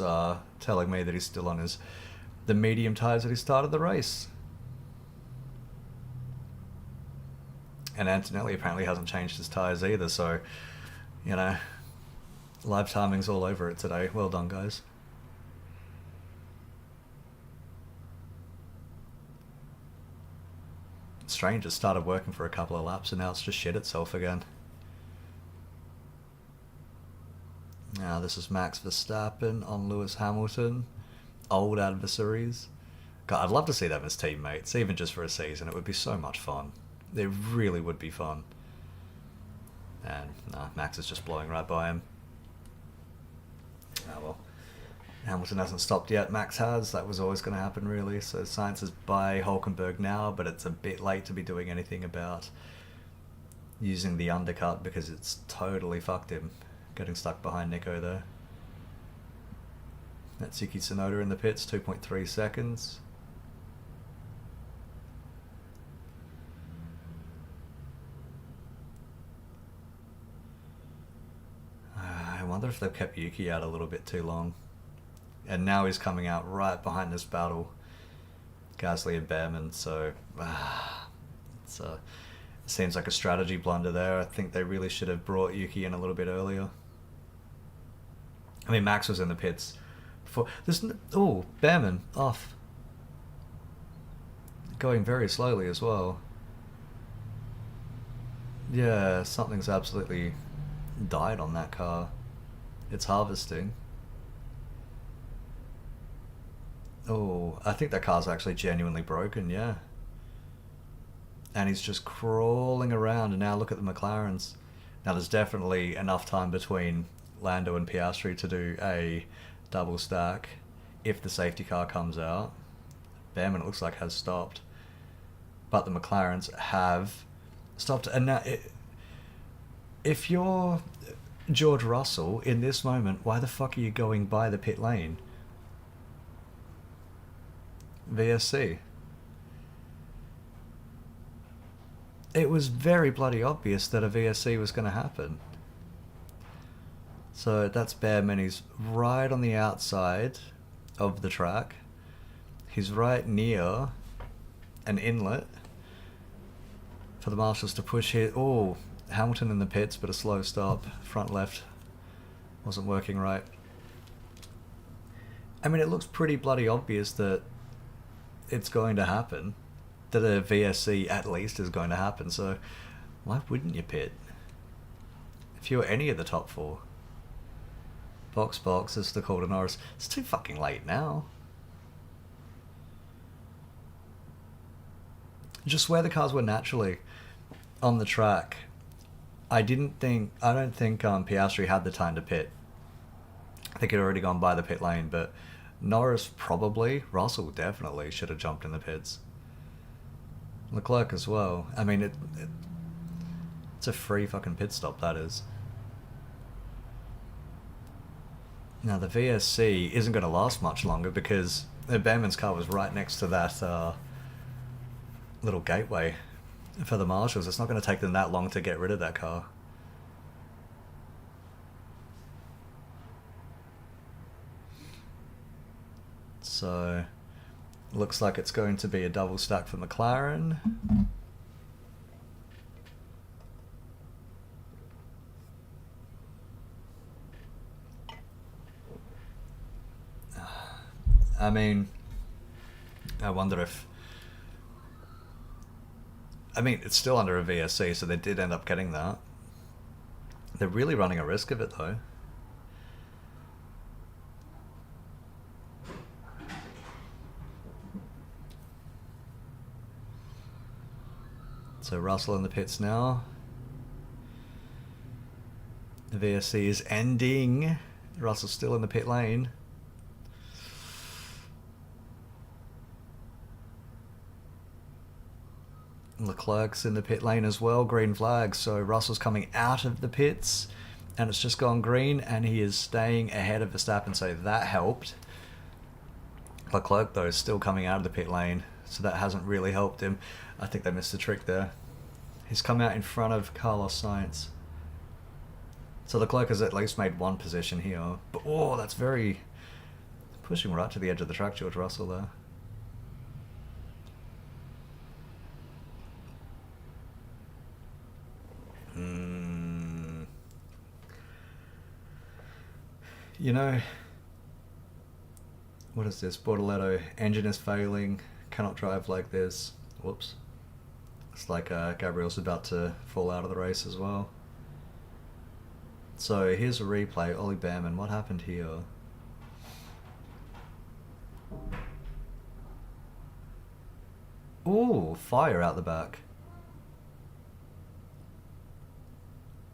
telling me that he's still on the medium tyres that he started the race. And Antonelli apparently hasn't changed his tyres either, so, live timing's all over it today. Well done, guys. Strange, it started working for a couple of laps and now it's just shit itself again. Now this is Max Verstappen on Lewis Hamilton. Old adversaries. God, I'd love to see them as teammates, even just for a season. It would be so much fun. It really would be fun. And Max is just blowing right by him. Oh well. Hamilton hasn't stopped yet. Max has. That was always going to happen, really. So Sainz is by Hülkenberg now, but it's a bit late to be doing anything about using the undercut because it's totally fucked him. Getting stuck behind Nico there. That's Yuki Tsunoda in the pits, 2.3 seconds. I wonder if they've kept Yuki out a little bit too long. And now he's coming out right behind this battle. Gasly and Behrman, so it seems like a strategy blunder there. I think they really should have brought Yuki in a little bit earlier. I mean, Max was in the pits before. Behrman off. Going very slowly as well. Yeah, something's absolutely died on that car. It's harvesting. Oh, I think that car's actually genuinely broken, yeah. And he's just crawling around, and now look at the McLarens. Now there's definitely enough time between Lando and Piastri to do a double stack if the safety car comes out. Behrman, it looks like, has stopped. But the McLarens have stopped. And now, if you're George Russell in this moment, why the fuck are you going by the pit lane? VSC. It was very bloody obvious that a VSC was going to happen. So that's Behrman. He's right on the outside of the track. He's right near an inlet for the marshals to push here. Oh, Hamilton in the pits, but a slow stop. Front left wasn't working right. I mean, it looks pretty bloody obvious that it's going to happen. That a VSC at least is going to happen. So why wouldn't you pit? If you're any of the top four. Box, is the call to Norris. It's too fucking late now. Just where the cars were naturally on the track, I don't think Piastri had the time to pit. I think he'd already gone by the pit lane, but Norris probably, Russell definitely should have jumped in the pits. Leclerc as well. I mean, it's a free fucking pit stop, that is. Now the VSC isn't going to last much longer because Behrman's car was right next to that little gateway for the marshals. It's not going to take them that long to get rid of that car. So looks like it's going to be a double stack for McLaren. I mean, I wonder if... I mean, it's still under a VSC, so they did end up getting that. They're really running a risk of it, though. So Russell in the pits now. The VSC is ending. Russell's still in the pit lane. Leclerc's in the pit lane as well, green flag. So Russell's coming out of the pits and it's just gone green and he is staying ahead of Verstappen, so that helped. Leclerc though is still coming out of the pit lane, so that hasn't really helped him. I think they missed the trick there. He's come out in front of Carlos Sainz. So Leclerc has at least made one position here. But oh, that's very... pushing right to the edge of the track, George Russell there. You know, what is this? Bortoletto, engine is failing, cannot drive like this. Whoops. It's like Gabriel's about to fall out of the race as well. So here's a replay. Ollie Behrman, what happened here? Ooh, fire out the back.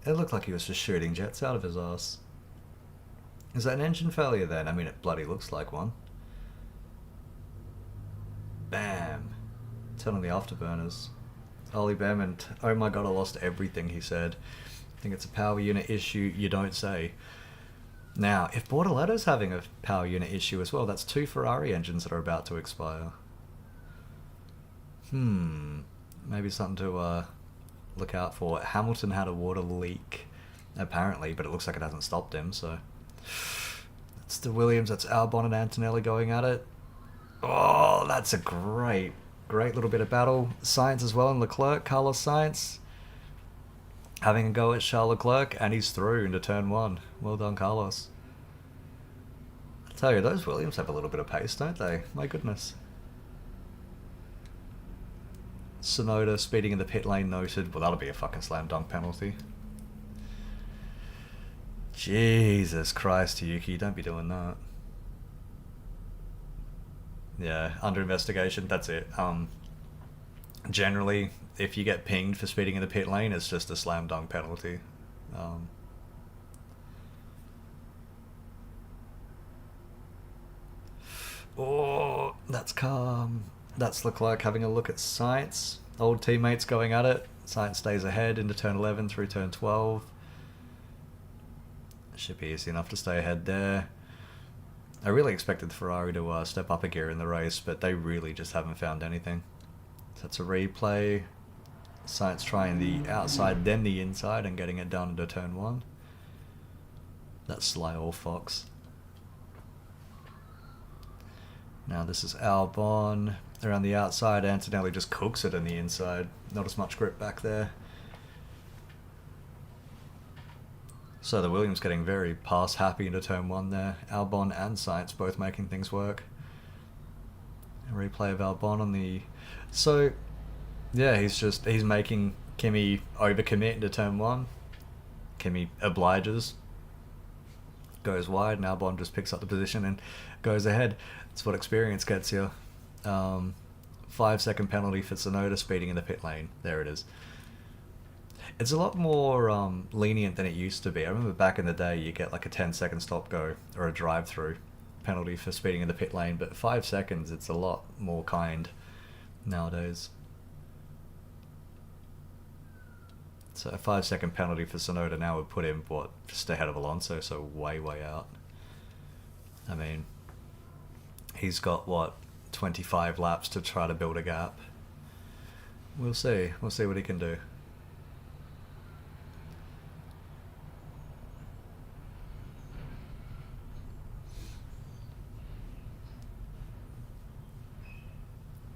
It looked like he was just shooting jets out of his ass. Is that an engine failure then? I mean, it bloody looks like one. Bam. Turn on the afterburners. Ollie Behrman, oh my god, I lost everything, he said. I think it's a power unit issue, you don't say. Now, if Bortoletto's having a power unit issue as well, that's 2 Ferrari engines that are about to expire. Maybe something to look out for. Hamilton had a water leak, apparently, but it looks like it hasn't stopped him, so... That's the Williams, that's Albon and Antonelli going at it. Oh, that's a great little bit of battle. Sainz as well, and Leclerc, Carlos Sainz having a go at Charles Leclerc, and he's through into turn 1. Well done, Carlos. I tell you, those Williams have a little bit of pace, don't they? My goodness. Sonoda speeding in the pit lane noted. Well, that'll be a fucking slam dunk penalty. Jesus Christ, Yuki, don't be doing that. Yeah, under investigation, that's it. Generally, if you get pinged for speeding in the pit lane, it's just a slam dunk penalty. Oh, that's calm. That's Leclerc having a look at Sainz. Old teammates going at it. Sainz stays ahead into turn 11 through turn 12. Should be easy enough to stay ahead there. I really expected Ferrari to step up a gear in the race, but they really just haven't found anything. So that's a replay. Sainz trying the outside, then the inside, and getting it down into turn 1. That's sly old fox. Now this is Albon. Around the outside, Antonelli just cooks it in the inside. Not as much grip back there. So the Williams getting very pass happy into turn 1 there. Albon and Sainz both making things work. A replay of Albon on the... So, yeah, he's making Kimi overcommit into turn 1. Kimi obliges. Goes wide, and Albon just picks up the position and goes ahead. That's what experience gets you. 5-second penalty for Tsunoda speeding in the pit lane. There it is. It's a lot more lenient than it used to be. I remember back in the day you get like a 10-second stop go or a drive through penalty for speeding in the pit lane, but 5 seconds, it's a lot more kind nowadays. So a 5-second penalty for Tsunoda now would put him, what, just ahead of Alonso, so way out. I mean, he's got, what, 25 laps to try to build a gap. We'll see. We'll see what he can do.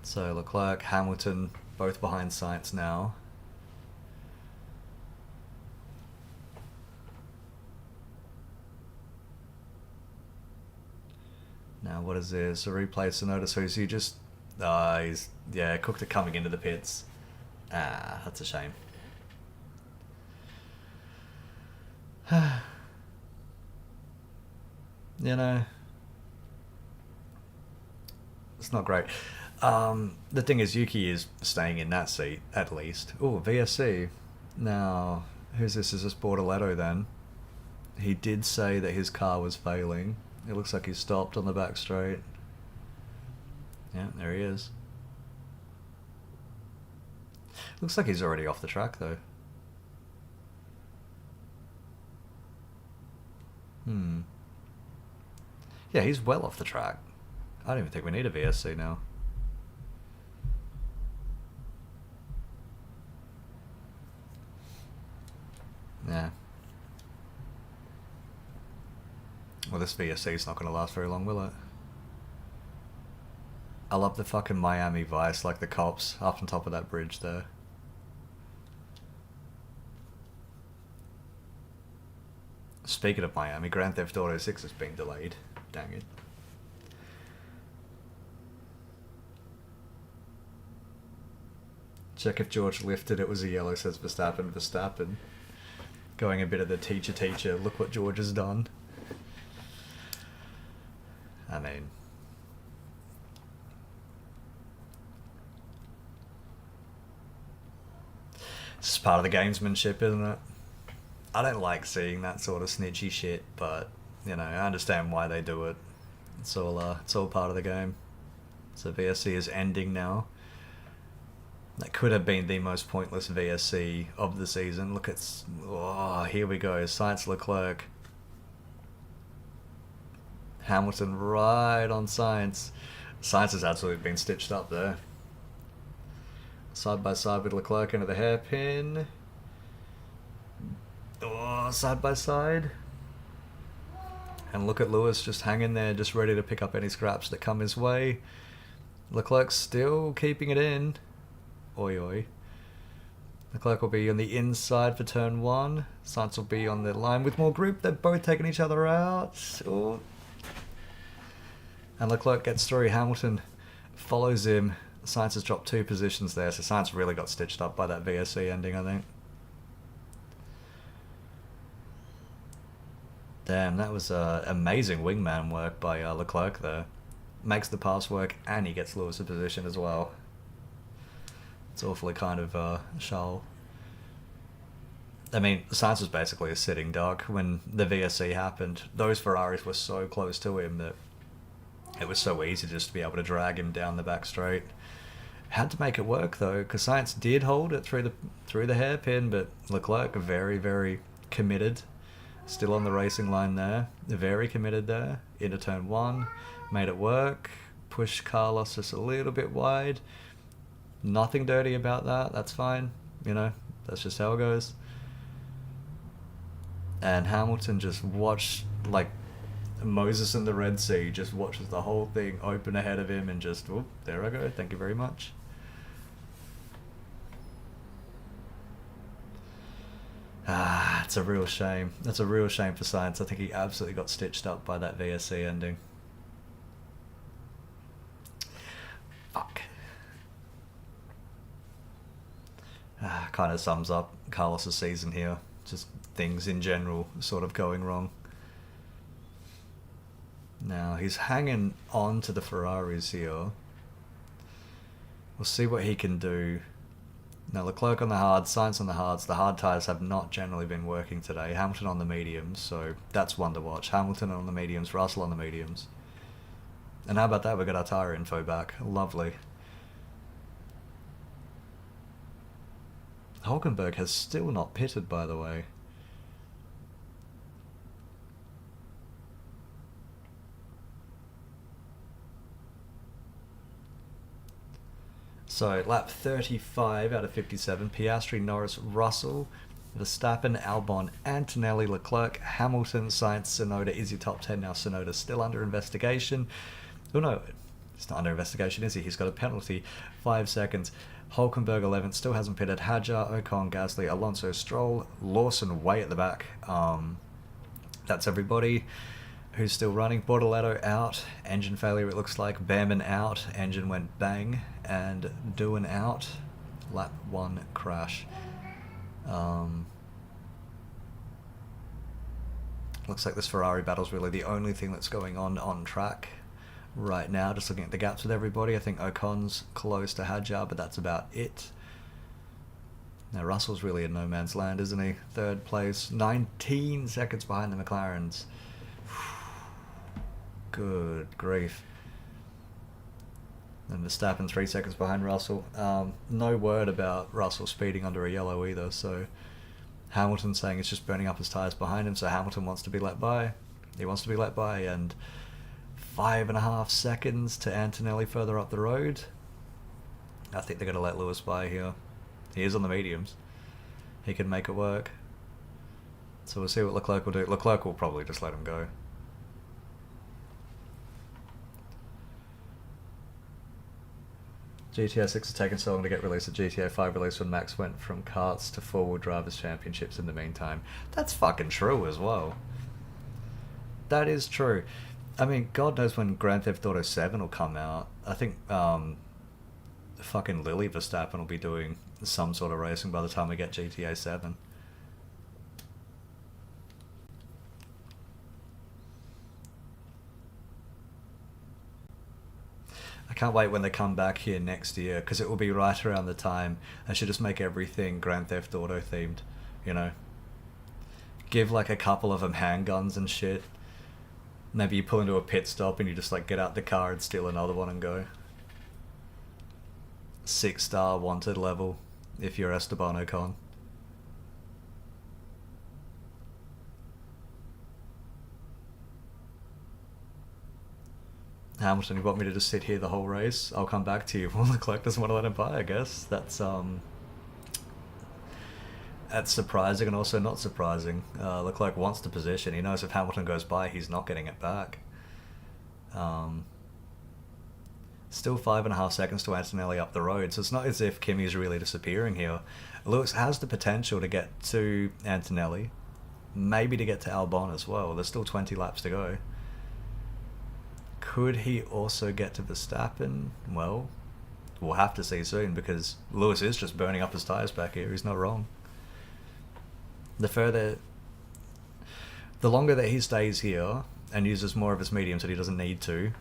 So Leclerc, Hamilton, both behind Sainz now. Now what is this? A replay Tsunoda, so he just... he's cooked it coming into the pits. That's a shame. You know, it's not great. The thing is, Yuki is staying in that seat, at least. Oh, VSC. Now, who's this? Is this Bortoletto then? He did say that his car was failing. It looks like he stopped on the back straight. Yeah, there he is. Looks like he's already off the track, though. Yeah, he's well off the track. I don't even think we need a VSC now. Yeah. Well, this VSC's not going to last very long, will it? I love the fucking Miami Vice, like the cops up on top of that bridge there. Speaking of Miami, Grand Theft Auto 6 has been delayed. Dang it. Check if George lifted, it was a yellow, says Verstappen. Going a bit of the teacher, look what George has done. I mean... it's just part of the gamesmanship, isn't it? I don't like seeing that sort of snitchy shit, but, you know, I understand why they do it. It's all part of the game. So VSC is ending now. That could have been the most pointless VSC of the season. Look at... oh, here we go. Sainz Leclerc. Hamilton right on Sainz. Sainz has absolutely been stitched up there. Side by side with Leclerc into the hairpin. Oh, side by side. And look at Lewis just hanging there, just ready to pick up any scraps that come his way. Leclerc still keeping it in. Oi oi. Leclerc will be on the inside for turn 1. Sainz will be on the line with more grip. They're both taking each other out. Oh. And Leclerc gets through. Hamilton follows him. Sainz has dropped 2 positions there, so Sainz really got stitched up by that VSC ending, I think. Damn, that was amazing wingman work by Leclerc there. Makes the pass work, and he gets Lewis a position as well. It's awfully kind of shoal. I mean, Sainz was basically a sitting duck when the VSC happened. Those Ferraris were so close to him that It was so easy just to be able to drag him down the back straight. Had to make it work though, because Sainz did hold it through the hairpin, but Leclerc very, very committed. Still on the racing line there. Very committed there. Into turn one. Made it work. Pushed Carlos just a little bit wide. Nothing dirty about that. That's fine. You know, that's just how it goes. And Hamilton just watched, like Moses in the Red Sea, just watches the whole thing open ahead of him and just, oh, there I go. Thank you very much. It's a real shame. That's a real shame for Sainz. I think he absolutely got stitched up by that VSC ending. Fuck. Kind of sums up Carlos's season here. Just things in general sort of going wrong. Now he's hanging on to the Ferraris here. We'll see what he can do. Now Leclerc on the hards, Sainz on the hards. The hard tyres have not generally been working today. Hamilton on the mediums, so that's one to watch. Hamilton on the mediums, Russell on the mediums. And how about that? We got our tyre info back. Lovely. Hulkenberg has still not pitted, by the way. So, lap 35 out of 57. Piastri, Norris, Russell, Verstappen, Albon, Antonelli, Leclerc, Hamilton, Sainz, Tsunoda. Is your top 10 now? Tsunoda still under investigation. Oh no, it's not under investigation, is he? He's got a penalty. 5 seconds. Hulkenberg 11th, still hasn't pitted. Hadjar, Ocon, Gasly, Alonso, Stroll, Lawson way at the back. That's everybody who's still running. Bortoletto out, engine failure it looks like. Behrman out, engine went bang. And Doohan out, lap 1 crash. Looks like this Ferrari battle's really the only thing that's going on track right now. Just looking at the gaps with everybody, I think Ocon's close to Hadjar, but that's about it. Now Russell's really in no man's land, isn't he? Third place, 19 seconds behind the McLarens. Good grief. And Verstappen 3 seconds behind Russell. No word about Russell speeding under a yellow either, so Hamilton saying it's just burning up his tyres behind him, so Hamilton wants to be let by. He wants to be let by, and 5.5 seconds to Antonelli further up the road. I think they're going to let Lewis by here. He is on the mediums. He can make it work. So we'll see what Leclerc will do. Leclerc will probably just let him go. GTA 6 has taken so long to get released. The GTA 5 release when Max went from karts to four-wheel drivers championships in the meantime. That's fucking true as well. That is true. I mean, God knows when Grand Theft Auto 7 will come out. I think fucking Lily Verstappen will be doing some sort of racing by the time we get GTA 7. I can't wait when they come back here next year, because it will be right around the time they should just make everything Grand Theft Auto themed, you know. Give like a couple of them handguns and shit. Maybe you pull into a pit stop and you just like get out the car and steal another one and go. 6-star wanted level if you're Esteban Ocon. Hamilton, you want me to just sit here the whole race? I'll come back to you. Well, Leclerc doesn't want to let him by, I guess. That's surprising and also not surprising. Leclerc wants the position. He knows if Hamilton goes by, he's not getting it back. Still 5.5 seconds to Antonelli up the road, so it's not as if Kimi's really disappearing here. Lewis has the potential to get to Antonelli, maybe to get to Albon as well. There's still 20 laps to go. Could he also get to Verstappen? Well, we'll have to see soon, because Lewis is just burning up his tyres back here. He's not wrong. The longer that he stays here and uses more of his mediums that he doesn't need to,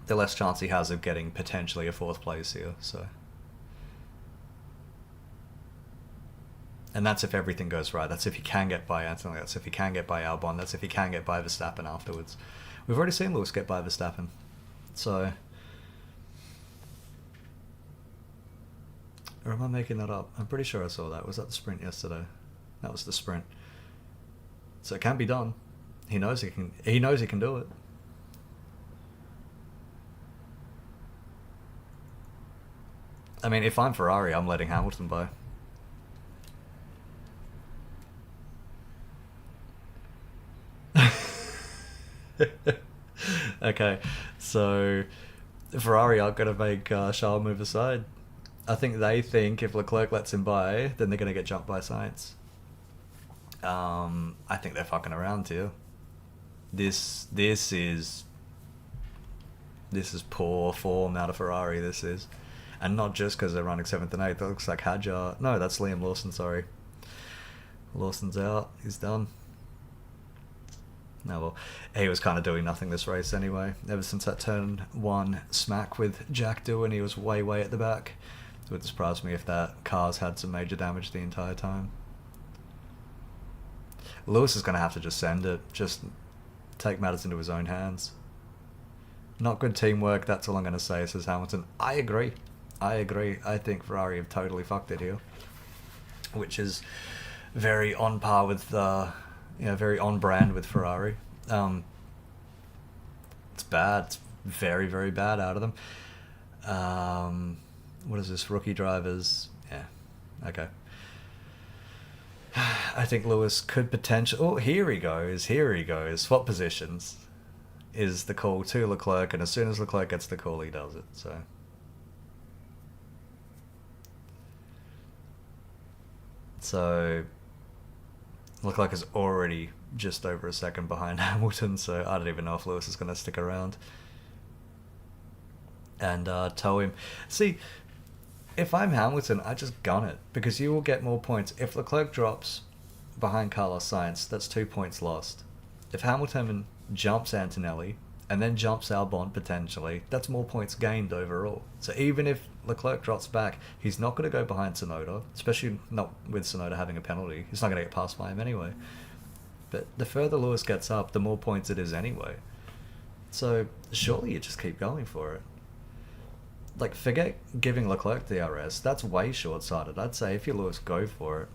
the less chance he has of getting potentially a 4th place here. So, and that's if everything goes right. That's if he can get by Antonelli. That's if he can get by Albon. That's if he can get by Verstappen afterwards. We've already seen Lewis get by Verstappen. So... Or am I making that up? I'm pretty sure I saw that. Was that the sprint yesterday? That was the sprint. So it can be done. He knows he can. He knows he can do it. I mean, if I'm Ferrari, I'm letting Hamilton by. Okay, so Ferrari aren't going to make Charles move aside. I think they think if Leclerc lets him by, then they're going to get jumped by Sainz. I think they're fucking around here. This is poor form out of Ferrari. This is, and not just because they're running 7th and 8th. That looks like Hadjar. No, that's Liam Lawson. Sorry, Lawson's out. He's done. No, well, he was kind of doing nothing this race anyway. Ever since that turn 1 smack with Jack doing, he was way at the back. It would surprise me if that car's had some major damage the entire time. Lewis is going to have to just send it. Just take matters into his own hands. Not good teamwork, that's all I'm going to say, says Hamilton. I agree. I think Ferrari have totally fucked it here. Which is very on par with, very on brand with Ferrari. It's bad. It's very bad out of them. What is this? Rookie drivers? Yeah. Okay. I think Lewis could potentially... Oh, here he goes. Swap positions is the call to Leclerc, and as soon as Leclerc gets the call, he does it. So Leclerc is already just over a second behind Hamilton, so I don't even know if Lewis is going to stick around and tow him. See, if I'm Hamilton, I just gun it, because you will get more points. If Leclerc drops behind Carlos Sainz, that's 2 points lost. If Hamilton jumps Antonelli and then jumps Albon potentially, that's more points gained overall. So even if Leclerc drops back, he's not going to go behind Tsunoda, especially not with Tsunoda having a penalty. He's not going to get passed by him anyway. But the further Lewis gets up, the more points it is anyway. So surely you just keep going for it. Like, forget giving Leclerc the DRS. That's way short-sighted. I'd say if you're Lewis, go for it.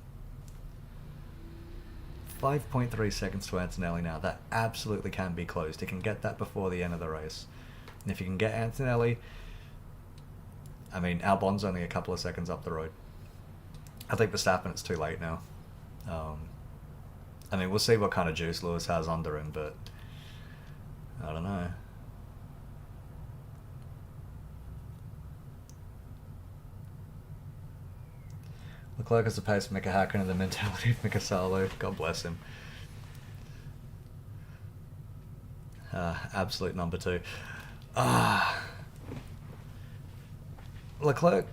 5.3 seconds to Antonelli now. That absolutely can be closed. He can get that before the end of the race. And if you can get Antonelli... I mean, Albon's only a couple of seconds up the road. I think Verstappen, it's too late now. I mean, we'll see what kind of juice Lewis has under him, but... I don't know. Leclerc has the pace of Mika Hakkinen and the mentality of Mika Salo. God bless him. Absolute number 2. Leclerc,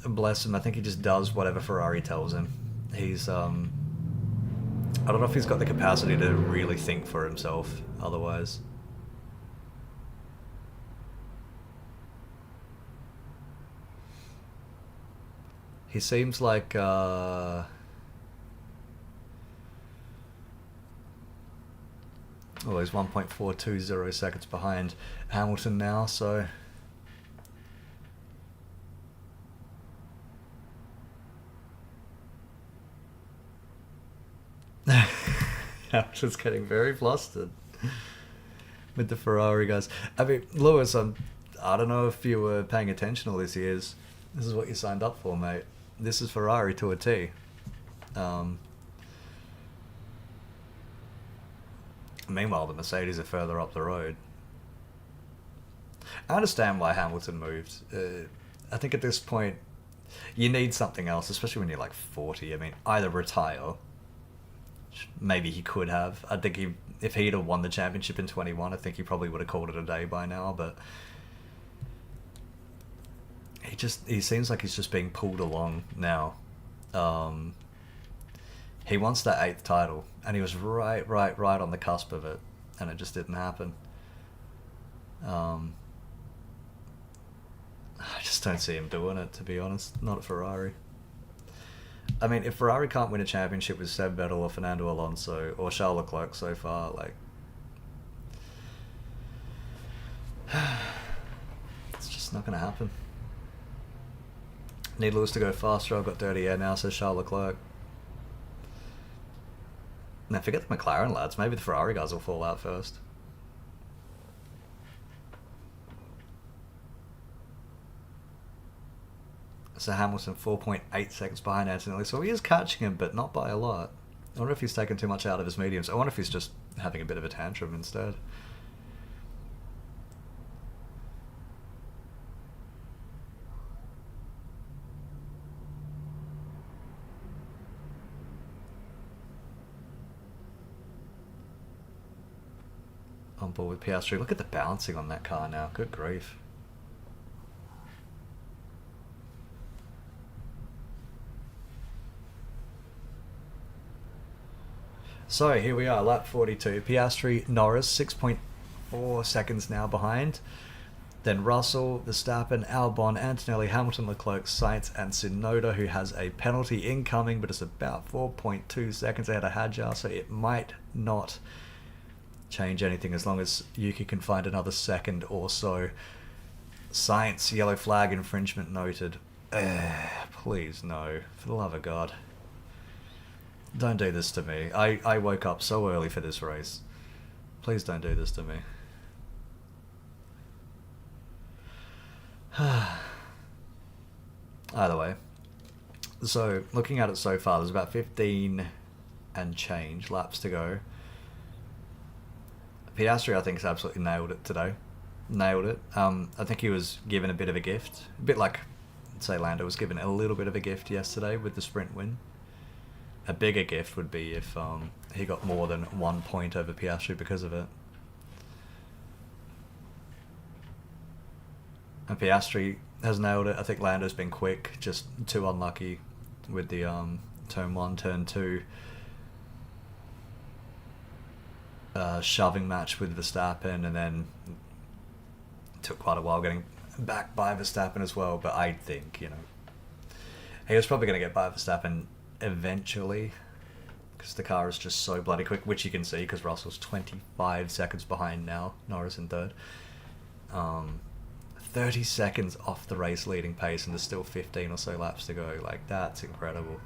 bless him, I think he just does whatever Ferrari tells him. He's, I don't know if he's got the capacity to really think for himself otherwise. He seems like, oh, he's 1.420 seconds behind Hamilton now, so... Hamilton's getting very flustered with the Ferrari guys. I mean, Lewis, I don't know if you were paying attention all these years. This is what you signed up for, mate. This is Ferrari to a T. Meanwhile, the Mercedes are further up the road. I understand why Hamilton moved. I think at this point, you need something else, especially when you're like 40. I mean, either retire. Maybe he could have. I think if he'd have won the championship in 21, I think he probably would have called it a day by now, but... He seems like he's just being pulled along now. He wants that 8th title, and he was right on the cusp of it, and it just didn't happen. I just don't see him doing it, to be honest. Not at Ferrari. I mean, if Ferrari can't win a championship with Seb Vettel or Fernando Alonso or Charles Leclerc so far, like... It's just not going to happen. Need Lewis to go faster. I've got dirty air now, says Charles Leclerc. Now, forget the McLaren lads. Maybe the Ferrari guys will fall out first. So Hamilton 4.8 seconds behind Antonelli. So he is catching him, but not by a lot. I wonder if he's taken too much out of his mediums. I wonder if he's just having a bit of a tantrum instead. On board with Piastri. Look at the bouncing on that car now. Good grief. So here we are, lap 42. Piastri, Norris, 6.4 seconds now behind. Then Russell, Verstappen, Albon, Antonelli, Hamilton, Leclerc, Sainz, and Tsunoda, who has a penalty incoming, but it's about 4.2 seconds ahead of Hadjar, so it might not change anything as long as Yuki can find another second or so. Sainz, yellow flag infringement noted. Please, no. For the love of God. Don't do this to me. I woke up so early for this race. Please don't do this to me. Either way. So, looking at it so far, there's about 15 and change laps to go. Piastri, I think, has absolutely nailed it today. Nailed it. I think he was given a bit of a gift. A bit like, say, Lando was given a little bit of a gift yesterday with the sprint win. A bigger gift would be if he got more than 1 point over Piastri because of it. And Piastri has nailed it. I think Lando's been quick, just too unlucky with the turn 1, turn 2 shoving match with Verstappen, and then took quite a while getting back by Verstappen as well. But I think, he was probably going to get by Verstappen eventually, because the car is just so bloody quick, which you can see because Russell's 25 seconds behind now, Norris in third. 30 seconds off the race leading pace, and there's still 15 or so laps to go. Like, that's incredible.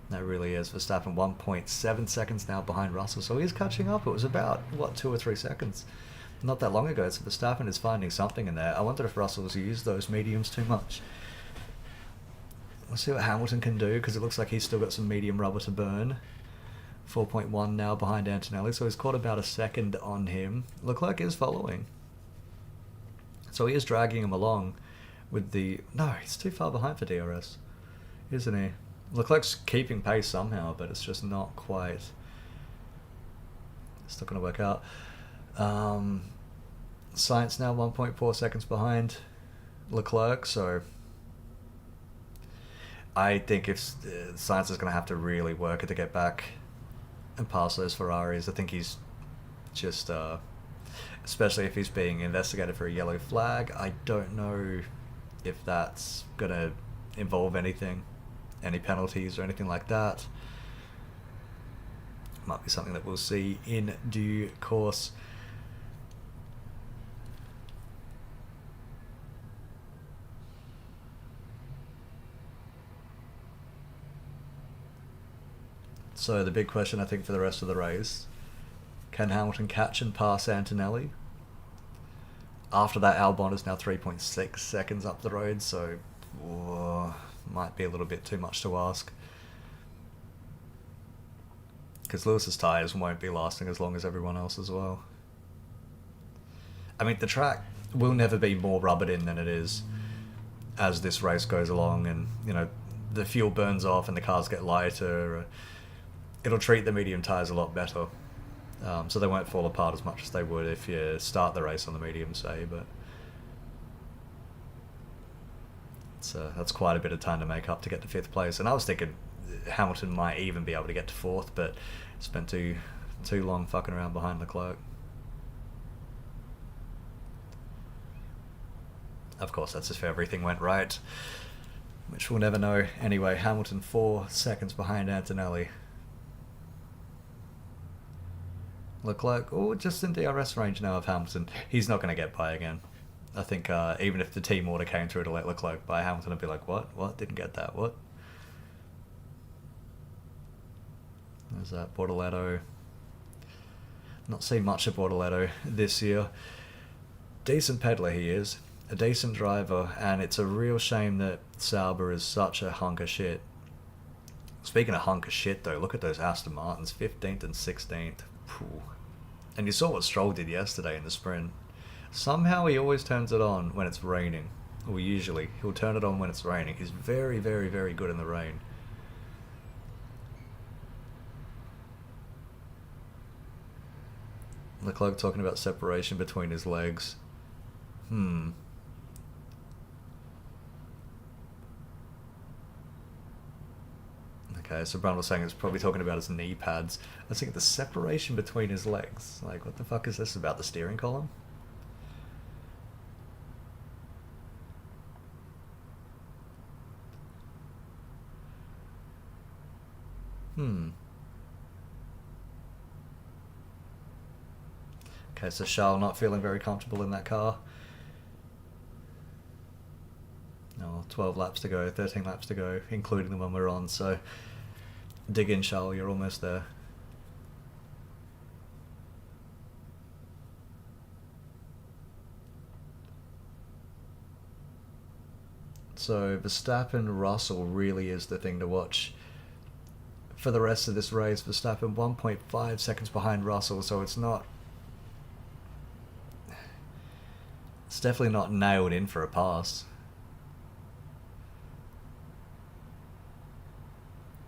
That really is. Verstappen 1.7 seconds now behind Russell, so he's catching up. It was about, 2 or 3 seconds not that long ago, so Verstappen is finding something in there. I wonder if Russell's used those mediums too much. We'll see what Hamilton can do, because it looks like he's still got some medium rubber to burn. 4.1 now behind Antonelli, so he's caught about a second on him. Leclerc is following. So he is dragging him along with the... No, he's too far behind for DRS, isn't he? Leclerc's keeping pace somehow, but it's just not quite... It's not going to work out. Sainz now 1.4 seconds behind Leclerc, so... I think if Sainz is going to have to really work it to get back and pass those Ferraris. I think he's just, especially if he's being investigated for a yellow flag, I don't know if that's going to involve anything, any penalties or anything like that. Might be something that we'll see in due course. So the big question, I think, for the rest of the race, can Hamilton catch and pass Antonelli? After that, Albon is now 3.6 seconds up the road, so might be a little bit too much to ask. Because Lewis's tyres won't be lasting as long as everyone else as well. I mean, the track will never be more rubbered in than it is as this race goes along, and, the fuel burns off and the cars get lighter. It'll treat the medium tyres a lot better, so they won't fall apart as much as they would if you start the race on the medium, say, but that's quite a bit of time to make up to get to 5th place. And I was thinking Hamilton might even be able to get to 4th, but spent too long fucking around behind Leclerc. Of course, that's if everything went right, which we'll never know. Anyway, Hamilton 4 seconds behind Antonelli. Leclerc, oh, just in DRS range now of Hamilton. He's not going to get by again. I think even if the team order came through to let Leclerc by, Hamilton would be like, what? What? Didn't get that. What? There's that Bortoletto. Not seen much of Bortoletto this year. Decent peddler he is. A decent driver, and it's a real shame that Sauber is such a hunk of shit. Speaking of hunk of shit, though, look at those Aston Martins, 15th and 16th. Phew. And you saw what Stroll did yesterday in the sprint. Somehow he always turns it on when it's raining. Or usually, he'll turn it on when it's raining. He's very, very, very good in the rain. Leclerc talking about separation between his legs. Okay, so Brown was saying it's probably talking about his knee pads. I was thinking the separation between his legs. Like, what the fuck is this about? The steering column? Okay, so Charles not feeling very comfortable in that car. No, 12 laps to go, 13 laps to go, including the one we're on, so dig in, Charles, you're almost there. So Verstappen-Russell really is the thing to watch for the rest of this race. Verstappen 1.5 seconds behind Russell, so it's definitely not nailed in for a pass.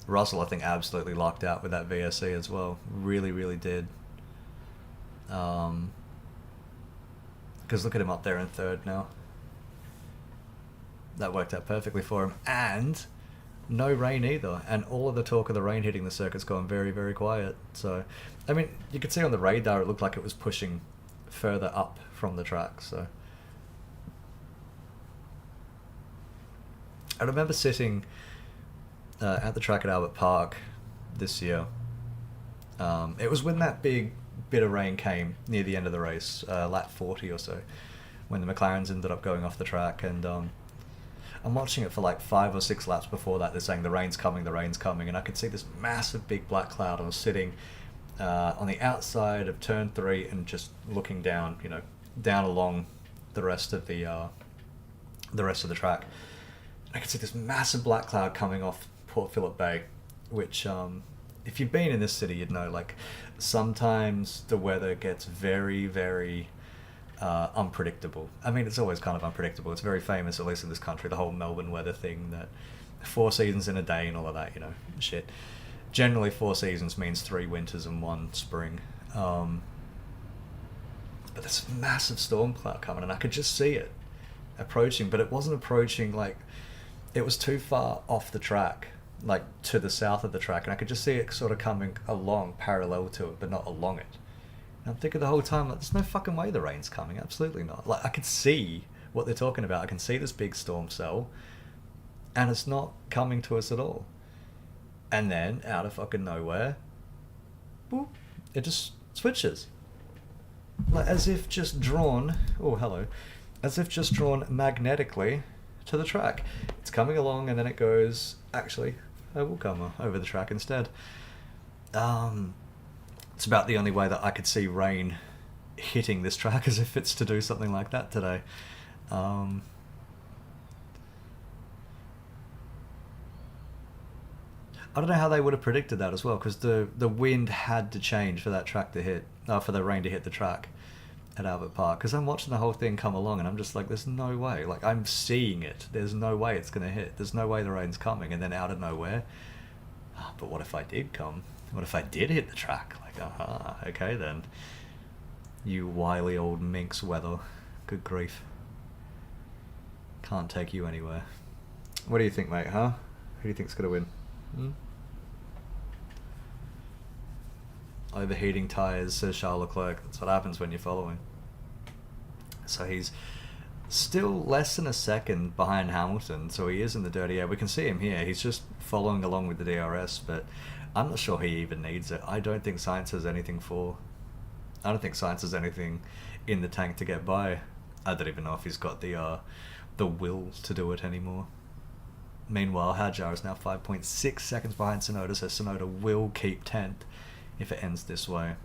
Russell, I think, absolutely locked out with that VSC as well. Really, really did. Because look at him up there in third now. That worked out perfectly for him. And no rain either. And all of the talk of the rain hitting the circuit's gone very, very quiet. So, I mean, you could see on the radar it looked like it was pushing further up from the track. So, I remember sitting at the track at Albert Park this year. It was when that big bit of rain came near the end of the race, lap 40 or so, when the McLarens ended up going off the track. And I'm watching it for like 5 or 6 laps before that. They're saying the rain's coming, and I could see this massive big black cloud. I was sitting on the outside of turn 3 and just looking down, down along the rest of the track. I could see this massive black cloud coming off Port Phillip Bay, which, if you've been in this city, you'd know, like, sometimes the weather gets very, very unpredictable. I mean, it's always kind of unpredictable. It's very famous, at least in this country, the whole Melbourne weather thing, that 4 seasons in a day and all of that, shit. Generally, 4 seasons means 3 winters and 1 spring. But this massive storm cloud coming, and I could just see it approaching, but it wasn't approaching, like, it was too far off the track, like to the south of the track, and I could just see it sort of coming along parallel to it, but not along it. And I'm thinking the whole time, like, there's no fucking way the rain's coming. Absolutely not. Like, I could see what they're talking about. I can see this big storm cell, and it's not coming to us at all. And then, out of fucking nowhere, boop, it just switches. Like, as if just drawn, oh, hello, as if just drawn magnetically to the track. It's coming along, and then it goes, actually, I will come over the track instead. It's about the only way that I could see rain hitting this track, as if it's to do something like that today. I don't know how they would have predicted that as well, because the wind had to change for that track to hit, for the rain to hit the track at Albert Park. Because I'm watching the whole thing come along, and I'm just like, there's no way. Like, I'm seeing it. There's no way it's going to hit. There's no way the rain's coming. And then out of nowhere, but what if I did come? What if I did hit the track? Like, okay then. You wily old minx weather. Good grief. Can't take you anywhere. What do you think, mate, huh? Who do you think's going to win? Overheating tyres, says Charles Leclerc. That's what happens when you're following. So he's still less than a second behind Hamilton, so he is in the dirty air. We can see him here. He's just following along with the DRS, but I'm not sure he even needs it. I don't think science has anything for I don't think Science has anything in the tank to get by. I don't even know if he's got the will to do it anymore. Meanwhile, Hajar is now 5.6 seconds behind Sonoda, so Sonoda will keep 10th if it ends this way.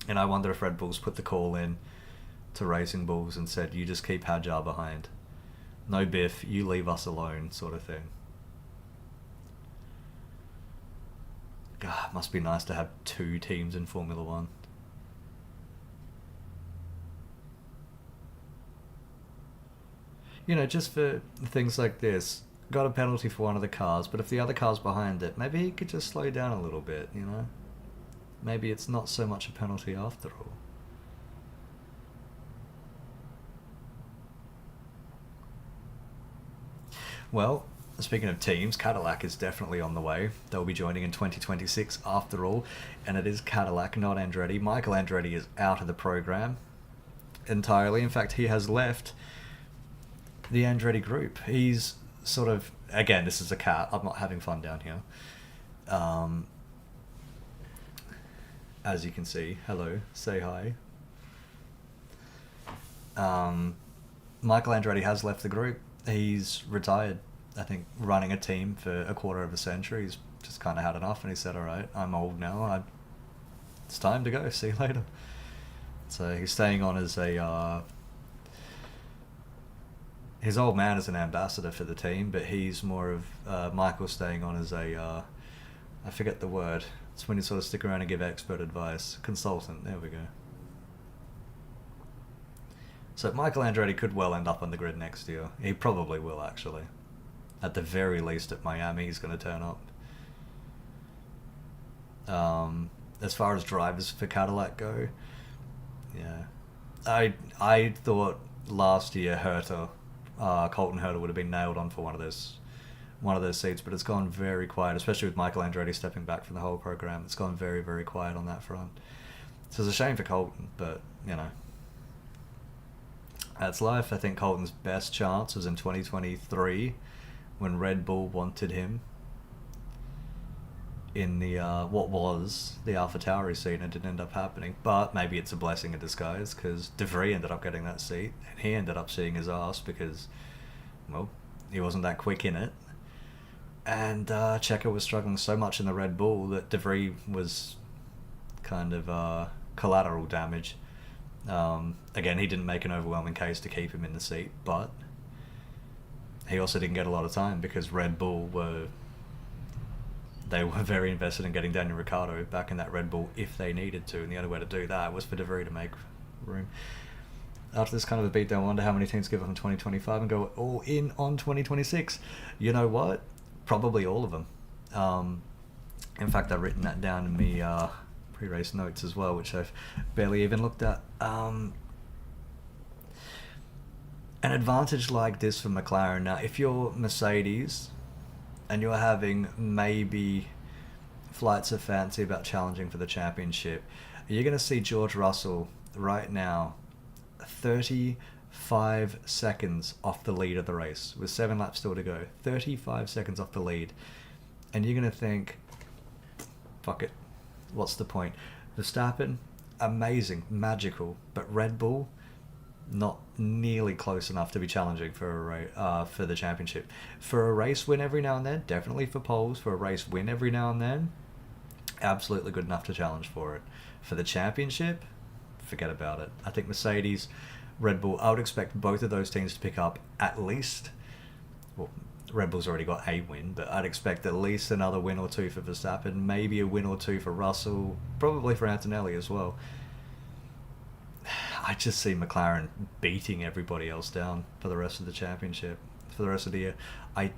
And I wonder if Red Bulls put the call in to Racing Bulls and said, you just keep Hajar behind. No Biff, you leave us alone, sort of thing. God, it must be nice to have 2 teams in Formula One. You know, just for things like this, got a penalty for one of the cars, but if the other car's behind it, maybe he could just slow down a little bit, you know? Maybe it's not so much a penalty after all. Well, speaking of teams, Cadillac is definitely on the way. They'll be joining in 2026 after all, and it is Cadillac, not Andretti. Michael Andretti is out of the program entirely. In fact, he has left the Andretti group. He's sort of, again, this is a cat. I'm not having fun down here. As you can see, hello, say hi. Michael Andretti has left the group. He's retired. I think running a team for a quarter of a century, he's just kind of had enough, and he said, all right, I'm old now. It's time to go. See you later. So he's staying on as a... his old man is an ambassador for the team, but he's more of... Michael's staying on as a... I forget the word. It's when you sort of stick around and give expert advice. Consultant, there we go. So Michael Andretti could well end up on the grid next year. He probably will, actually. At the very least at Miami, he's going to turn up. As far as drivers for Cadillac go, yeah. I thought last year Colton Herta would have been nailed on for one of those seats, but it's gone very quiet, especially with Michael Andretti stepping back from the whole program. It's gone very, very quiet on that front. So it's a shame for Colton, but, you know, that's life. I think Colton's best chance was in 2023 when Red Bull wanted him in the what was the AlphaTauri seat, and it didn't end up happening. But maybe it's a blessing in disguise, because De Vries ended up getting that seat, and he ended up seeing his ass because, well, he wasn't that quick in it. And Checo was struggling so much in the Red Bull that De Vries was kind of collateral damage. Again, he didn't make an overwhelming case to keep him in the seat, but he also didn't get a lot of time because Red Bull were very invested in getting Daniel Ricciardo back in that Red Bull if they needed to, and the only way to do that was for De Vries to make room. After this kind of a beatdown, I wonder how many teams give up in 2025 and go all in on 2026. You know what? Probably all of them. In fact, I've written that down in me pre-race notes as well, which I've barely even looked at. An advantage like this for McLaren. Now, if you're Mercedes and you're having maybe flights of fancy about challenging for the championship, you're going to see George Russell right now 35 seconds off the lead of the race with 7 laps still to go. 35 seconds off the lead. And you're going to think, fuck it, what's the point? Verstappen, amazing, magical, but Red Bull, not nearly close enough to be challenging for for the championship. For a race win every now and then, definitely for poles. For a race win every now and then, absolutely good enough to challenge for it. For the championship, forget about it. I think Mercedes, Red Bull, I would expect both of those teams to pick up at least, well, Red Bull's already got a win, but I'd expect at least another win or two for Verstappen, maybe a win or two for Russell, probably for Antonelli as well. I just see McLaren beating everybody else down for the rest of the championship, for the rest of the year. I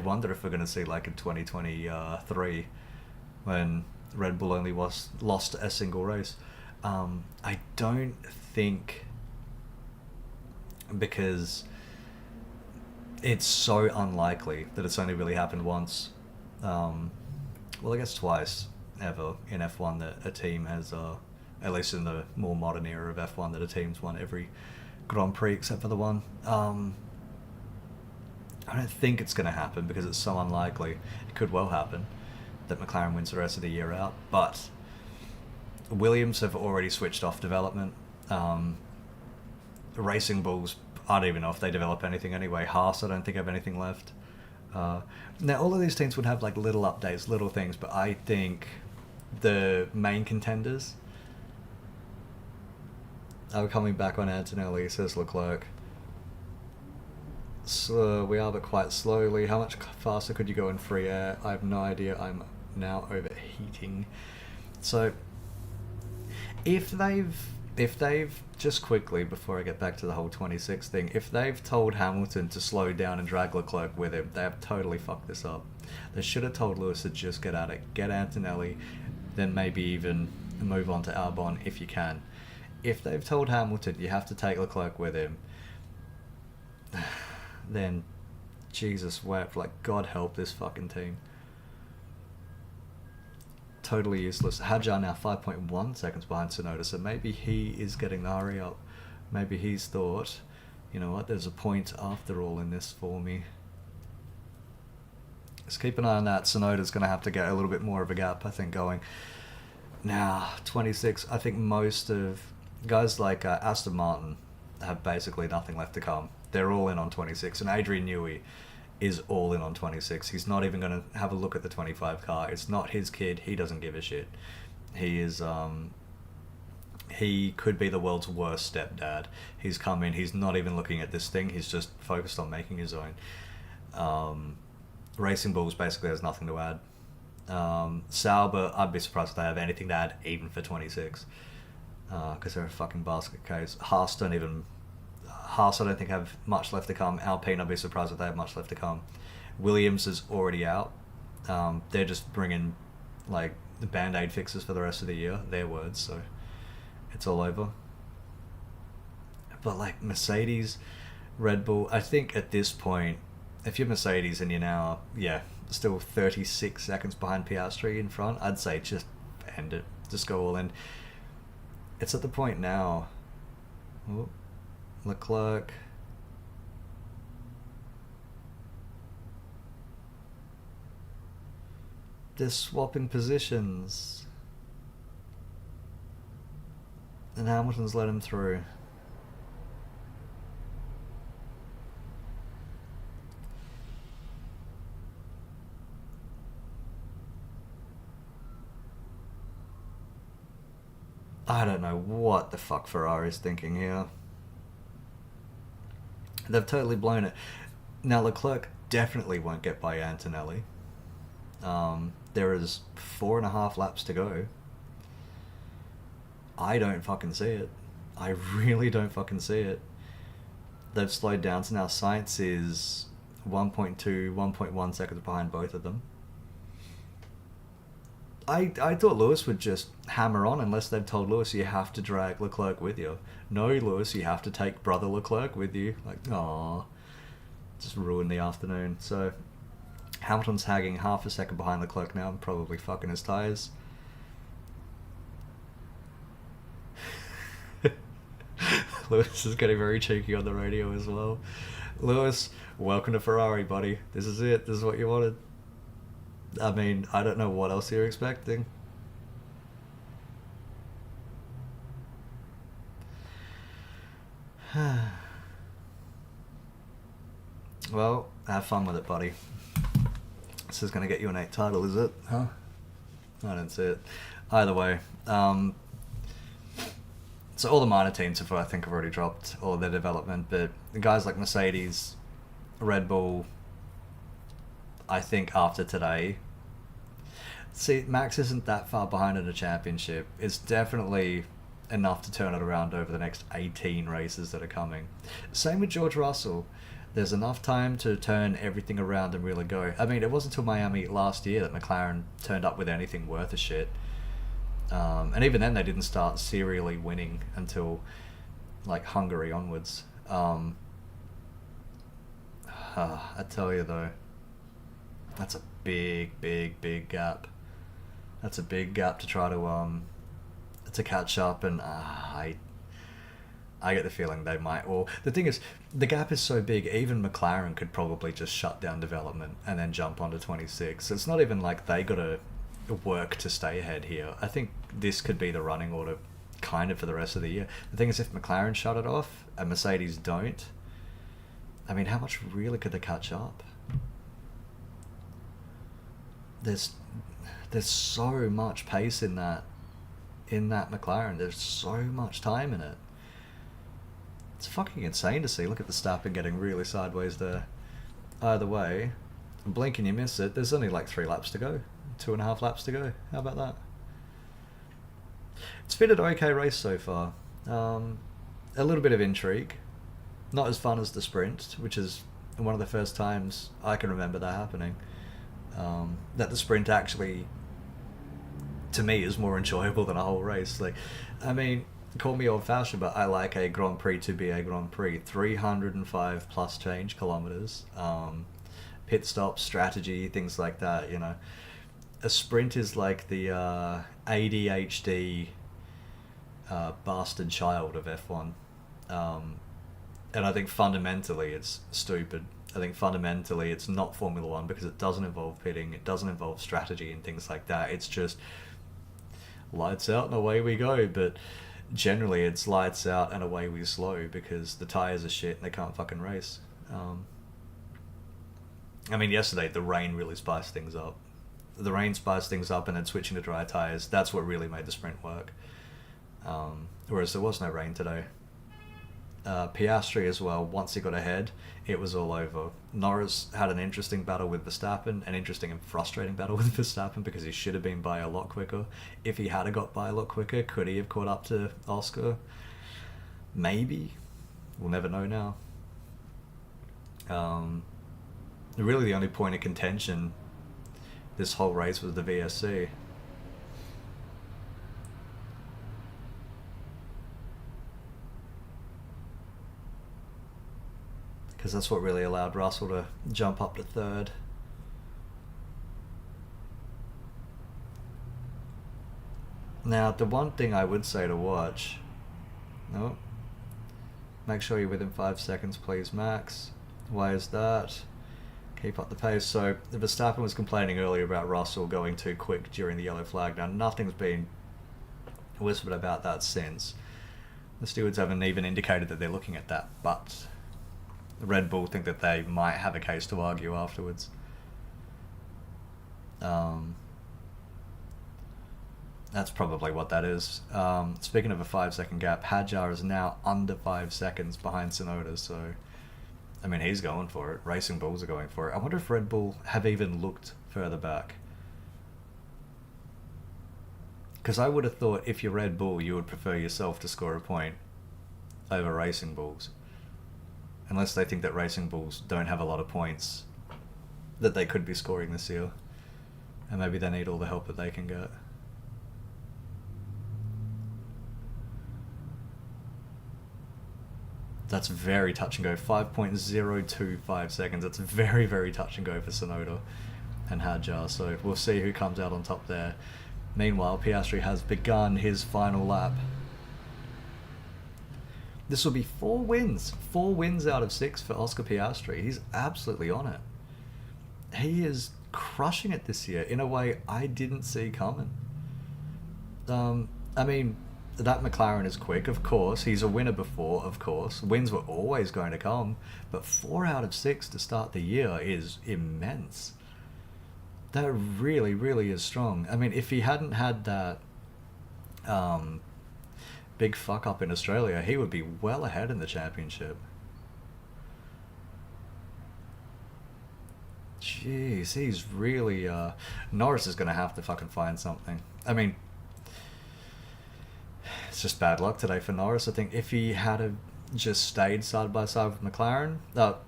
wonder if we're going to see like in 2023 when Red Bull only lost a single race. I don't think, because it's so unlikely that it's only really happened once. Well, I guess twice ever in F1 that a team has, at least in the more modern era of F1, that a team's won every Grand Prix except for the one. I don't think it's going to happen because it's so unlikely. It could well happen that McLaren wins the rest of the year out, but Williams have already switched off development. Racing Bulls, I don't even know if they develop anything anyway. Haas, I don't think have anything left. Now, all of these teams would have like little updates, little things, but I think the main contenders are coming back on Antonelli, says Leclerc. So we are, but quite slowly. How much faster could you go in free air? I have no idea. I'm now overheating. So if they've just quickly, before I get back to the whole 26 thing, if they've told Hamilton to slow down and drag Leclerc with him, they have totally fucked this up. They should have told Lewis to just get at it, get Antonelli, then maybe even move on to Albon if you can. If they've told Hamilton you have to take Leclerc with him, then Jesus wept, like God help this fucking team. Totally useless. Hadjar now 5.1 seconds behind Tsunoda, so maybe he is getting the hurry up. Maybe he's thought, you know what, there's a point after all in this for me. Let's keep an eye on that. Tsunoda's going to have to get a little bit more of a gap, I think, going. Now, 26, I think most of guys like Aston Martin have basically nothing left to come. They're all in on 26, and Adrian Newey is all in on 26. He's not even going to have a look at the 25 car. It's not his kid. He doesn't give a shit. He is, he could be the world's worst stepdad. He's come in, he's not even looking at this thing. He's just focused on making his own. Racing Bulls basically has nothing to add. Sauber, I'd be surprised if they have anything to add, even for 26. Because they're a fucking basket case. Haas, I don't think have much left to come. Alpine, I'd be surprised if they have much left to come. Williams is already out. They're just bringing like the band-aid fixes for the rest of the year, their words, so it's all over. But like Mercedes, Red Bull, I think at this point, if you're Mercedes and you're now, still 36 seconds behind Piastri in front, I'd say just end it. Just go all in. It's at the point now. Oh, Leclerc. They're swapping positions. And Hamilton's let him through. I don't know what the fuck Ferrari's thinking here. They've totally blown it. Now Leclerc definitely won't get by Antonelli. There is 4.5 laps to go. I don't fucking see it. I really don't fucking see it. They've slowed down, so now Sainz is 1.2, 1.1 seconds behind both of them. I thought Lewis would just hammer on unless they've told Lewis you have to drag Leclerc with you. No, Lewis, you have to take brother Leclerc with you. Like, aww. Just ruined the afternoon. So, Hamilton's hagging half a second behind Leclerc now and probably fucking his tyres. Lewis is getting very cheeky on the radio as well. Lewis, welcome to Ferrari, buddy. This is it. This is what you wanted. I mean, I don't know what else you're expecting. Well, have fun with it, buddy. This is going to get you an 8 title, is it? Huh? I don't see it. Either way, so all the minor teams I think have already dropped all their development, but the guys like Mercedes, Red Bull, I think after today, see, Max isn't that far behind in the championship. It's definitely enough to turn it around over the next 18 races that are coming. Same with George Russell. There's enough time to turn everything around and really go. I mean, it wasn't until Miami last year that McLaren turned up with anything worth a shit. And even then, they didn't start serially winning until like Hungary onwards. I tell you though, that's a big gap. That's a big gap to try to catch up, and I get the feeling they might. Or the thing is, the gap is so big, even McLaren could probably just shut down development and then jump onto 26. So it's not even like they got to work to stay ahead here. I think this could be the running order kind of for the rest of the year. The thing is, if McLaren shut it off and Mercedes don't, I mean, how much really could they catch up? There's so much pace in that McLaren. There's so much time in it. It's fucking insane to see. Look at Verstappen getting really sideways there. Either way, blink and you miss it. There's only like 3 laps to go. 2.5 laps to go. How about that? It's been an okay race so far. A little bit of intrigue. Not as fun as the sprint, which is one of the first times I can remember that happening. That the sprint actually, to me, is more enjoyable than a whole race. Like, I mean, call me old-fashioned, but I like a Grand Prix to be a Grand Prix. 305 plus change kilometers, pit stop strategy, things like that. You know, a sprint is like the ADHD bastard child of F1, and I think fundamentally it's stupid. I think fundamentally it's not Formula One because it doesn't involve pitting, it doesn't involve strategy and things like that. It's just lights out and away we go. But generally it's lights out and away we slow because the tyres are shit and they can't fucking race. I mean, yesterday the rain really spiced things up. The rain spiced things up, and then switching to dry tyres, that's what really made the sprint work. Whereas there was no rain today. Piastri as well, once he got ahead, it was all over. Norris had an interesting battle with Verstappen, an interesting and frustrating battle with Verstappen because he should have been by a lot quicker. If he had got by a lot quicker, could he have caught up to Oscar? Maybe. We'll never know now. Really the only point of contention this whole race was the VSC. Because that's what really allowed Russell to jump up to third. Now, the one thing I would say to watch... No. Make sure you're within 5 seconds, please, Max. Why is that? Keep up the pace. So, Verstappen was complaining earlier about Russell going too quick during the yellow flag. Now, nothing's been whispered about that since. The stewards haven't even indicated that they're looking at that, but... Red Bull think that they might have a case to argue afterwards. That's probably what that is. Speaking of a 5 second gap, Hadjar is now under 5 seconds behind Tsunoda, so I mean, he's going for it. Racing Bulls are going for it. I wonder if Red Bull have even looked further back. Because I would have thought if you're Red Bull, you would prefer yourself to score a point over Racing Bulls. Unless they think that Racing Bulls don't have a lot of points that they could be scoring this year. And maybe they need all the help that they can get. That's very touch and go. 5.025 seconds. That's very, very touch and go for Tsunoda and Hadjar. So we'll see who comes out on top there. Meanwhile, Piastri has begun his final lap. This will be 4 wins. 4 wins out of 6 for Oscar Piastri. He's absolutely on it. He is crushing it this year in a way I didn't see coming. I mean, that McLaren is quick, of course. He's a winner before, of course. Wins were always going to come. But 4 out of 6 to start the year is immense. That really, really is strong. I mean, if he hadn't had that... big fuck up in Australia, he would be well ahead in the championship. Jeez, he's really... Norris is going to have to fucking find something. I mean, it's just bad luck today for Norris. I think if he had just stayed side by side with McLaren,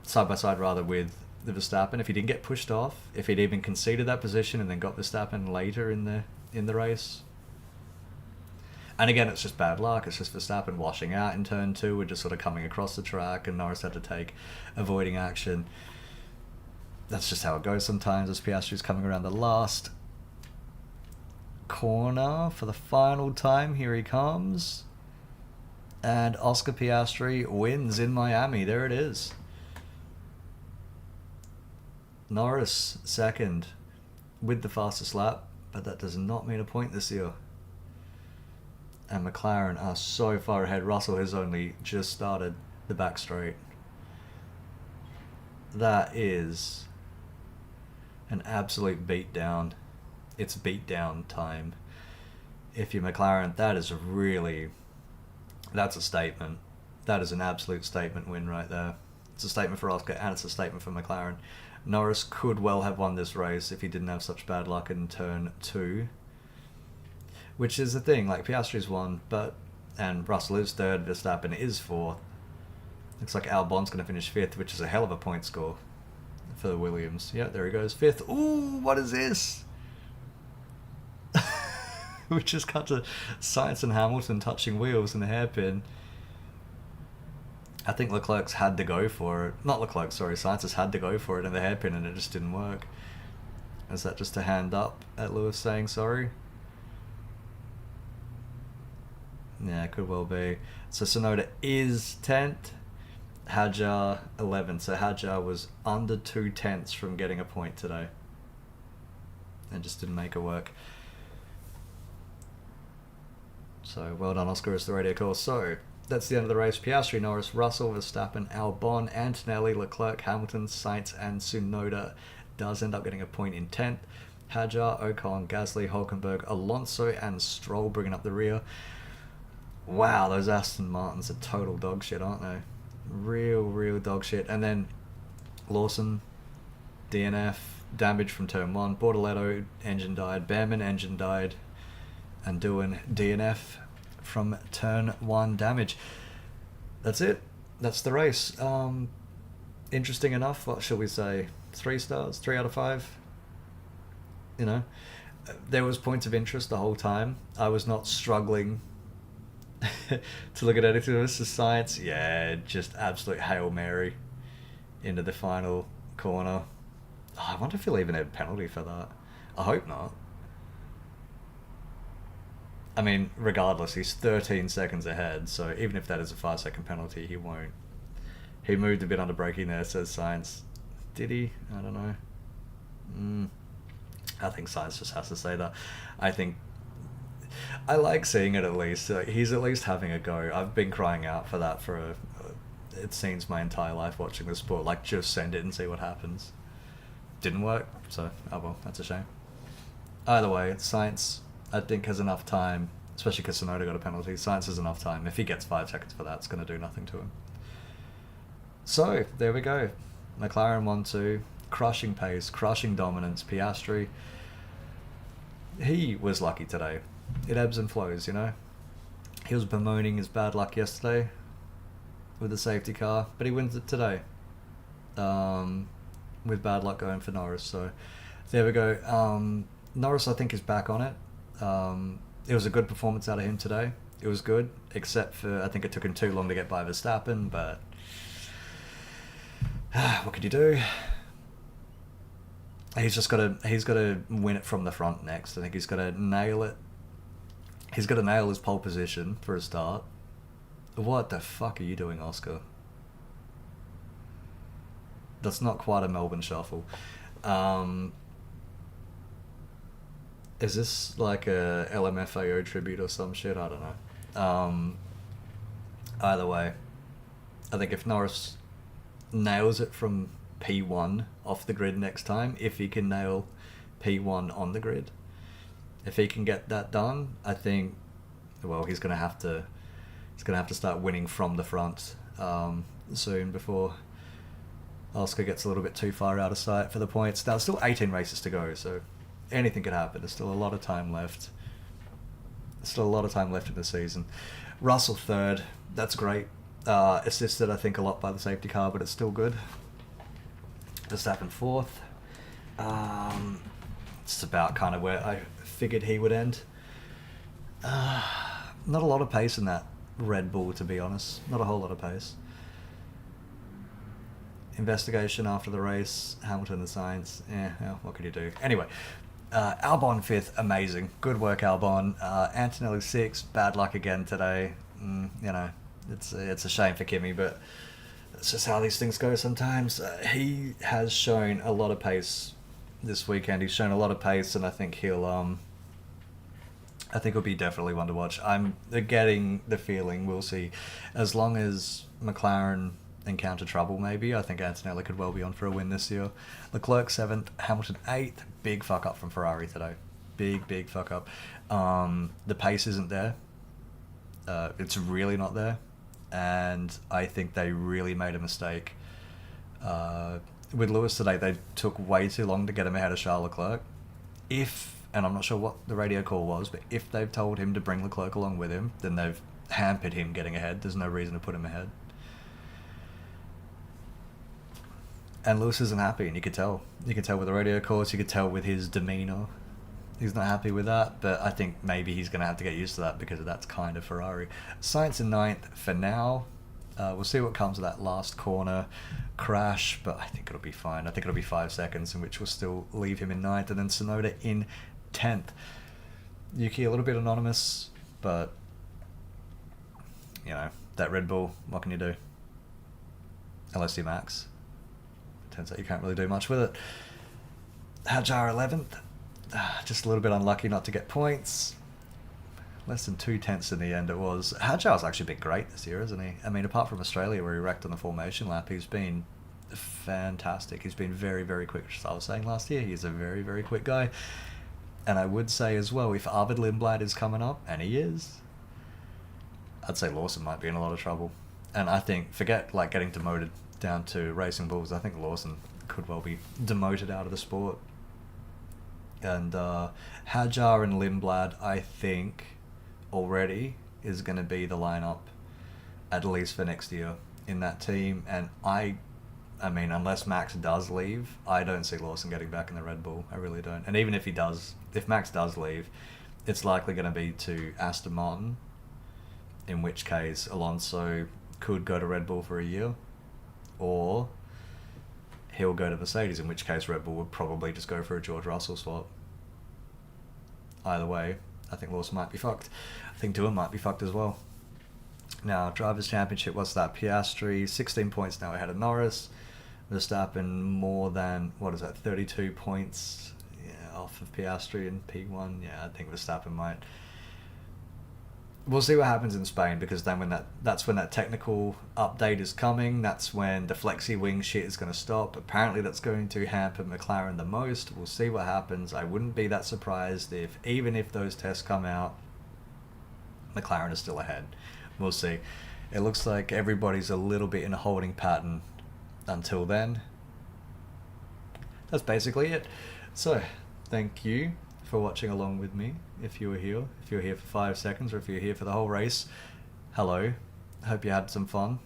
side by side rather with the Verstappen, if he didn't get pushed off, if he'd even conceded that position and then got Verstappen later in the race... And again, it's just bad luck. It's just Verstappen washing out in turn 2 and just sort of coming across the track, and Norris had to take avoiding action. That's just how it goes sometimes as Piastri's coming around the last corner for the final time. Here he comes. And Oscar Piastri wins in Miami. There it is. Norris second with the fastest lap. but that does not mean a point this year. And McLaren are so far ahead. Russell has only just started the back straight. That is an absolute beatdown. It's beatdown time. If you're McLaren, that's a statement. That is an absolute statement win right there. It's a statement for Oscar and it's a statement for McLaren. Norris could well have won this race if he didn't have such bad luck in turn 2. Which is the thing, like Piastri's won, and Russell is 3rd, Verstappen is 4th. Looks like Albon's going to finish 5th, which is a hell of a point score for the Williams. Yeah, there he goes, 5th. Ooh, what is this? We just cut to Sainz and Hamilton touching wheels in the hairpin. I think Leclerc's had to go for it. Not Leclerc, sorry. Sainz has had to go for it in the hairpin and it just didn't work. Is that just a hand up at Lewis saying sorry? Yeah, it could well be. So Tsunoda is 10th. Hadjar 11th. So Hadjar was under 2/10 from getting a point today. And just didn't make it work. So well done, Oscar, as the radio call. So that's the end of the race. Piastri, Norris, Russell, Verstappen, Albon, Antonelli, Leclerc, Hamilton, Sainz, and Tsunoda does end up getting a point in 10th. Hadjar, Ocon, Gasly, Hulkenberg, Alonso, and Stroll bringing up the rear. Wow, those Aston Martins are total dog shit, aren't they? Real dog shit. And then Lawson, DNF, damage from turn 1. Bortoletto, engine died. Behrman, engine died. And doing DNF from turn 1 damage. That's it. That's the race. Interesting enough. What shall we say? 3 stars? 3 out of 5? You know, there was points of interest the whole time. I was not struggling to look at anything. This is Science. Yeah, just absolute Hail Mary into the final corner. Oh, I wonder if he'll even have a penalty for that. I hope not. I mean, regardless, he's 13 seconds ahead, so even if that is a 5-second penalty, he won't. He moved a bit under braking there, says Science. Did he? I don't know. I think Science just has to say that. I like seeing it at least. He's at least having a go. I've been crying out for that for it seems my entire life watching the sport. Like, just send it and see what happens. Didn't work, so oh well, that's a shame. Either way, Science, I think, has enough time, especially because Tsunoda got a penalty. Science has enough time. If he gets 5 seconds for that, it's going to do nothing to him. So, there we go. McLaren 1-2, crushing pace, crushing dominance. Piastri, he was lucky today. It ebbs and flows, you know. He was bemoaning his bad luck yesterday with the safety car, but he wins it today. With bad luck going for Norris, so there we go. Norris, I think, is back on it. It was a good performance out of him today. It was good, except for I think it took him too long to get by Verstappen, but what could you do? He's got to win it from the front next. I think he's got to nail it. He's got to nail his pole position for a start. What the fuck are you doing, Oscar? That's not quite a Melbourne shuffle. Is this like a LMFAO tribute or some shit? I don't know. Either way, I think if Norris nails it from P1 off the grid next time, if he can nail P1 on the grid, if he can get that done, I think, well, he's gonna have to start winning from the front soon before Oscar gets a little bit too far out of sight for the points. Now, there's still 18 races to go, so anything could happen. There's still a lot of time left. There's still a lot of time left in the season. Russell 3rd, that's great. Assisted, I think, a lot by the safety car, but it's still good. Verstappen 4th. It's about kind of where I figured he would end. Not a lot of pace in that Red Bull, to be honest. Not a whole lot of pace. Investigation after the race, Hamilton and Sainz. Yeah, what could you do? Anyway, Albon 5th, amazing. Good work, Albon. Antonelli 6th, bad luck again today. You know, it's a shame for Kimi, but it's just how these things go sometimes. He has shown a lot of pace this weekend. He's shown a lot of pace, and I think I think it'll be definitely one to watch. I'm getting the feeling we'll see, as long as McLaren encounter trouble, maybe. I think Antonelli could well be on for a win this year. Leclerc 7th, Hamilton 8th. Big fuck up from Ferrari today. Big fuck up. The pace isn't there. It's really not there. And I think they really made a mistake. With Lewis today, they took way too long to get him ahead of Charles Leclerc. And I'm not sure what the radio call was, but if they've told him to bring Leclerc along with him, then they've hampered him getting ahead. There's no reason to put him ahead. And Lewis isn't happy, and you could tell. You could tell with the radio calls, you could tell with his demeanour. He's not happy with that, but I think maybe he's going to have to get used to that because that's kind of Ferrari. Sainz in 9th for now. We'll see what comes of that last corner crash, but I think it'll be fine. I think it'll be 5 seconds, in which we'll still leave him in 9th, and then Tsunoda in 10th. Yuki a little bit anonymous, but, you know, that Red Bull, what can you do? Unless you're Max. Turns out you can't really do much with it. Hajar 11th. Just a little bit unlucky not to get points. Less than 2/10 in the end it was. Hajar's actually been great this year, hasn't he? I mean, apart from Australia where he wrecked on the formation lap, he's been fantastic. He's been very, very quick. As I was saying last year, he's a very, very quick guy. And I would say as well, if Arvid Lindblad is coming up, and he is, I'd say Lawson might be in a lot of trouble. And I think, forget like getting demoted down to Racing Bulls, I think Lawson could well be demoted out of the sport. And Hajar and Lindblad, I think, already is going to be the lineup, at least for next year, in that team. And I mean, unless Max does leave, I don't see Lawson getting back in the Red Bull. I really don't. And even if he does, if Max does leave, it's likely going to be to Aston Martin, in which case Alonso could go to Red Bull for a year, or he'll go to Mercedes, in which case Red Bull would probably just go for a George Russell swap. Either way, I think Lawson might be fucked. I think Doohan might be fucked as well. Now, Drivers' Championship, what's that? Piastri, 16 points now ahead of Norris. Verstappen more than, 32 points off of Piastri in P1. Yeah, I think Verstappen might. We'll see what happens in Spain, because then that's when that technical update is coming. That's when the flexi wing shit is going to stop. Apparently that's going to hamper McLaren the most. We'll see what happens. I wouldn't be that surprised even if those tests come out, McLaren is still ahead. We'll see. It looks like everybody's a little bit in a holding pattern until then. That's basically it. So, thank you for watching along with me. If you were here for 5 seconds, or if you're here for the whole race, hello. Hope you had some fun.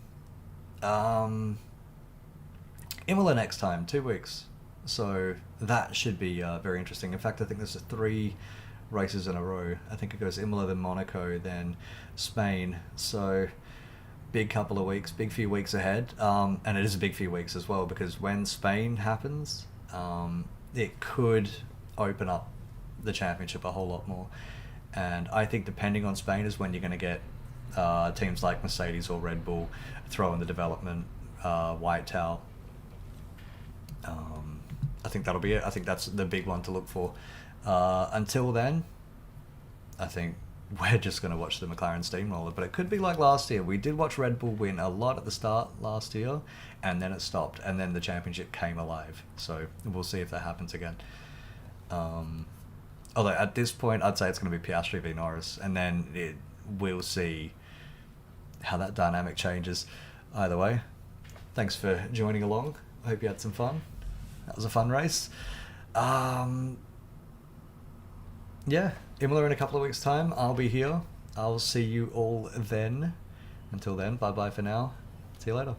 Imola next time, 2 weeks. So that should be very interesting. In fact, I think there's 3 races in a row. I think it goes Imola, then Monaco, then Spain. So big couple of weeks, big few weeks ahead. And it is a big few weeks as well, because when Spain happens, it could open up the championship a whole lot more. And I think depending on Spain is when you're going to get teams like Mercedes or Red Bull throw in the development white towel. I think that'll be it. I think that's the big one to look for. Until then, I think we're just going to watch the McLaren steamroller. But it could be like last year. We did watch Red Bull win a lot at the start last year, and then it stopped, and then the championship came alive. So we'll see if that happens again. Although at this point, I'd say it's going to be Piastri v Norris, and then we'll see how that dynamic changes. Either way, thanks for joining along. I hope you had some fun. That was a fun race. Yeah, Imola in a couple of weeks' time. I'll be here. I'll see you all then. Until then, bye-bye for now. See you later.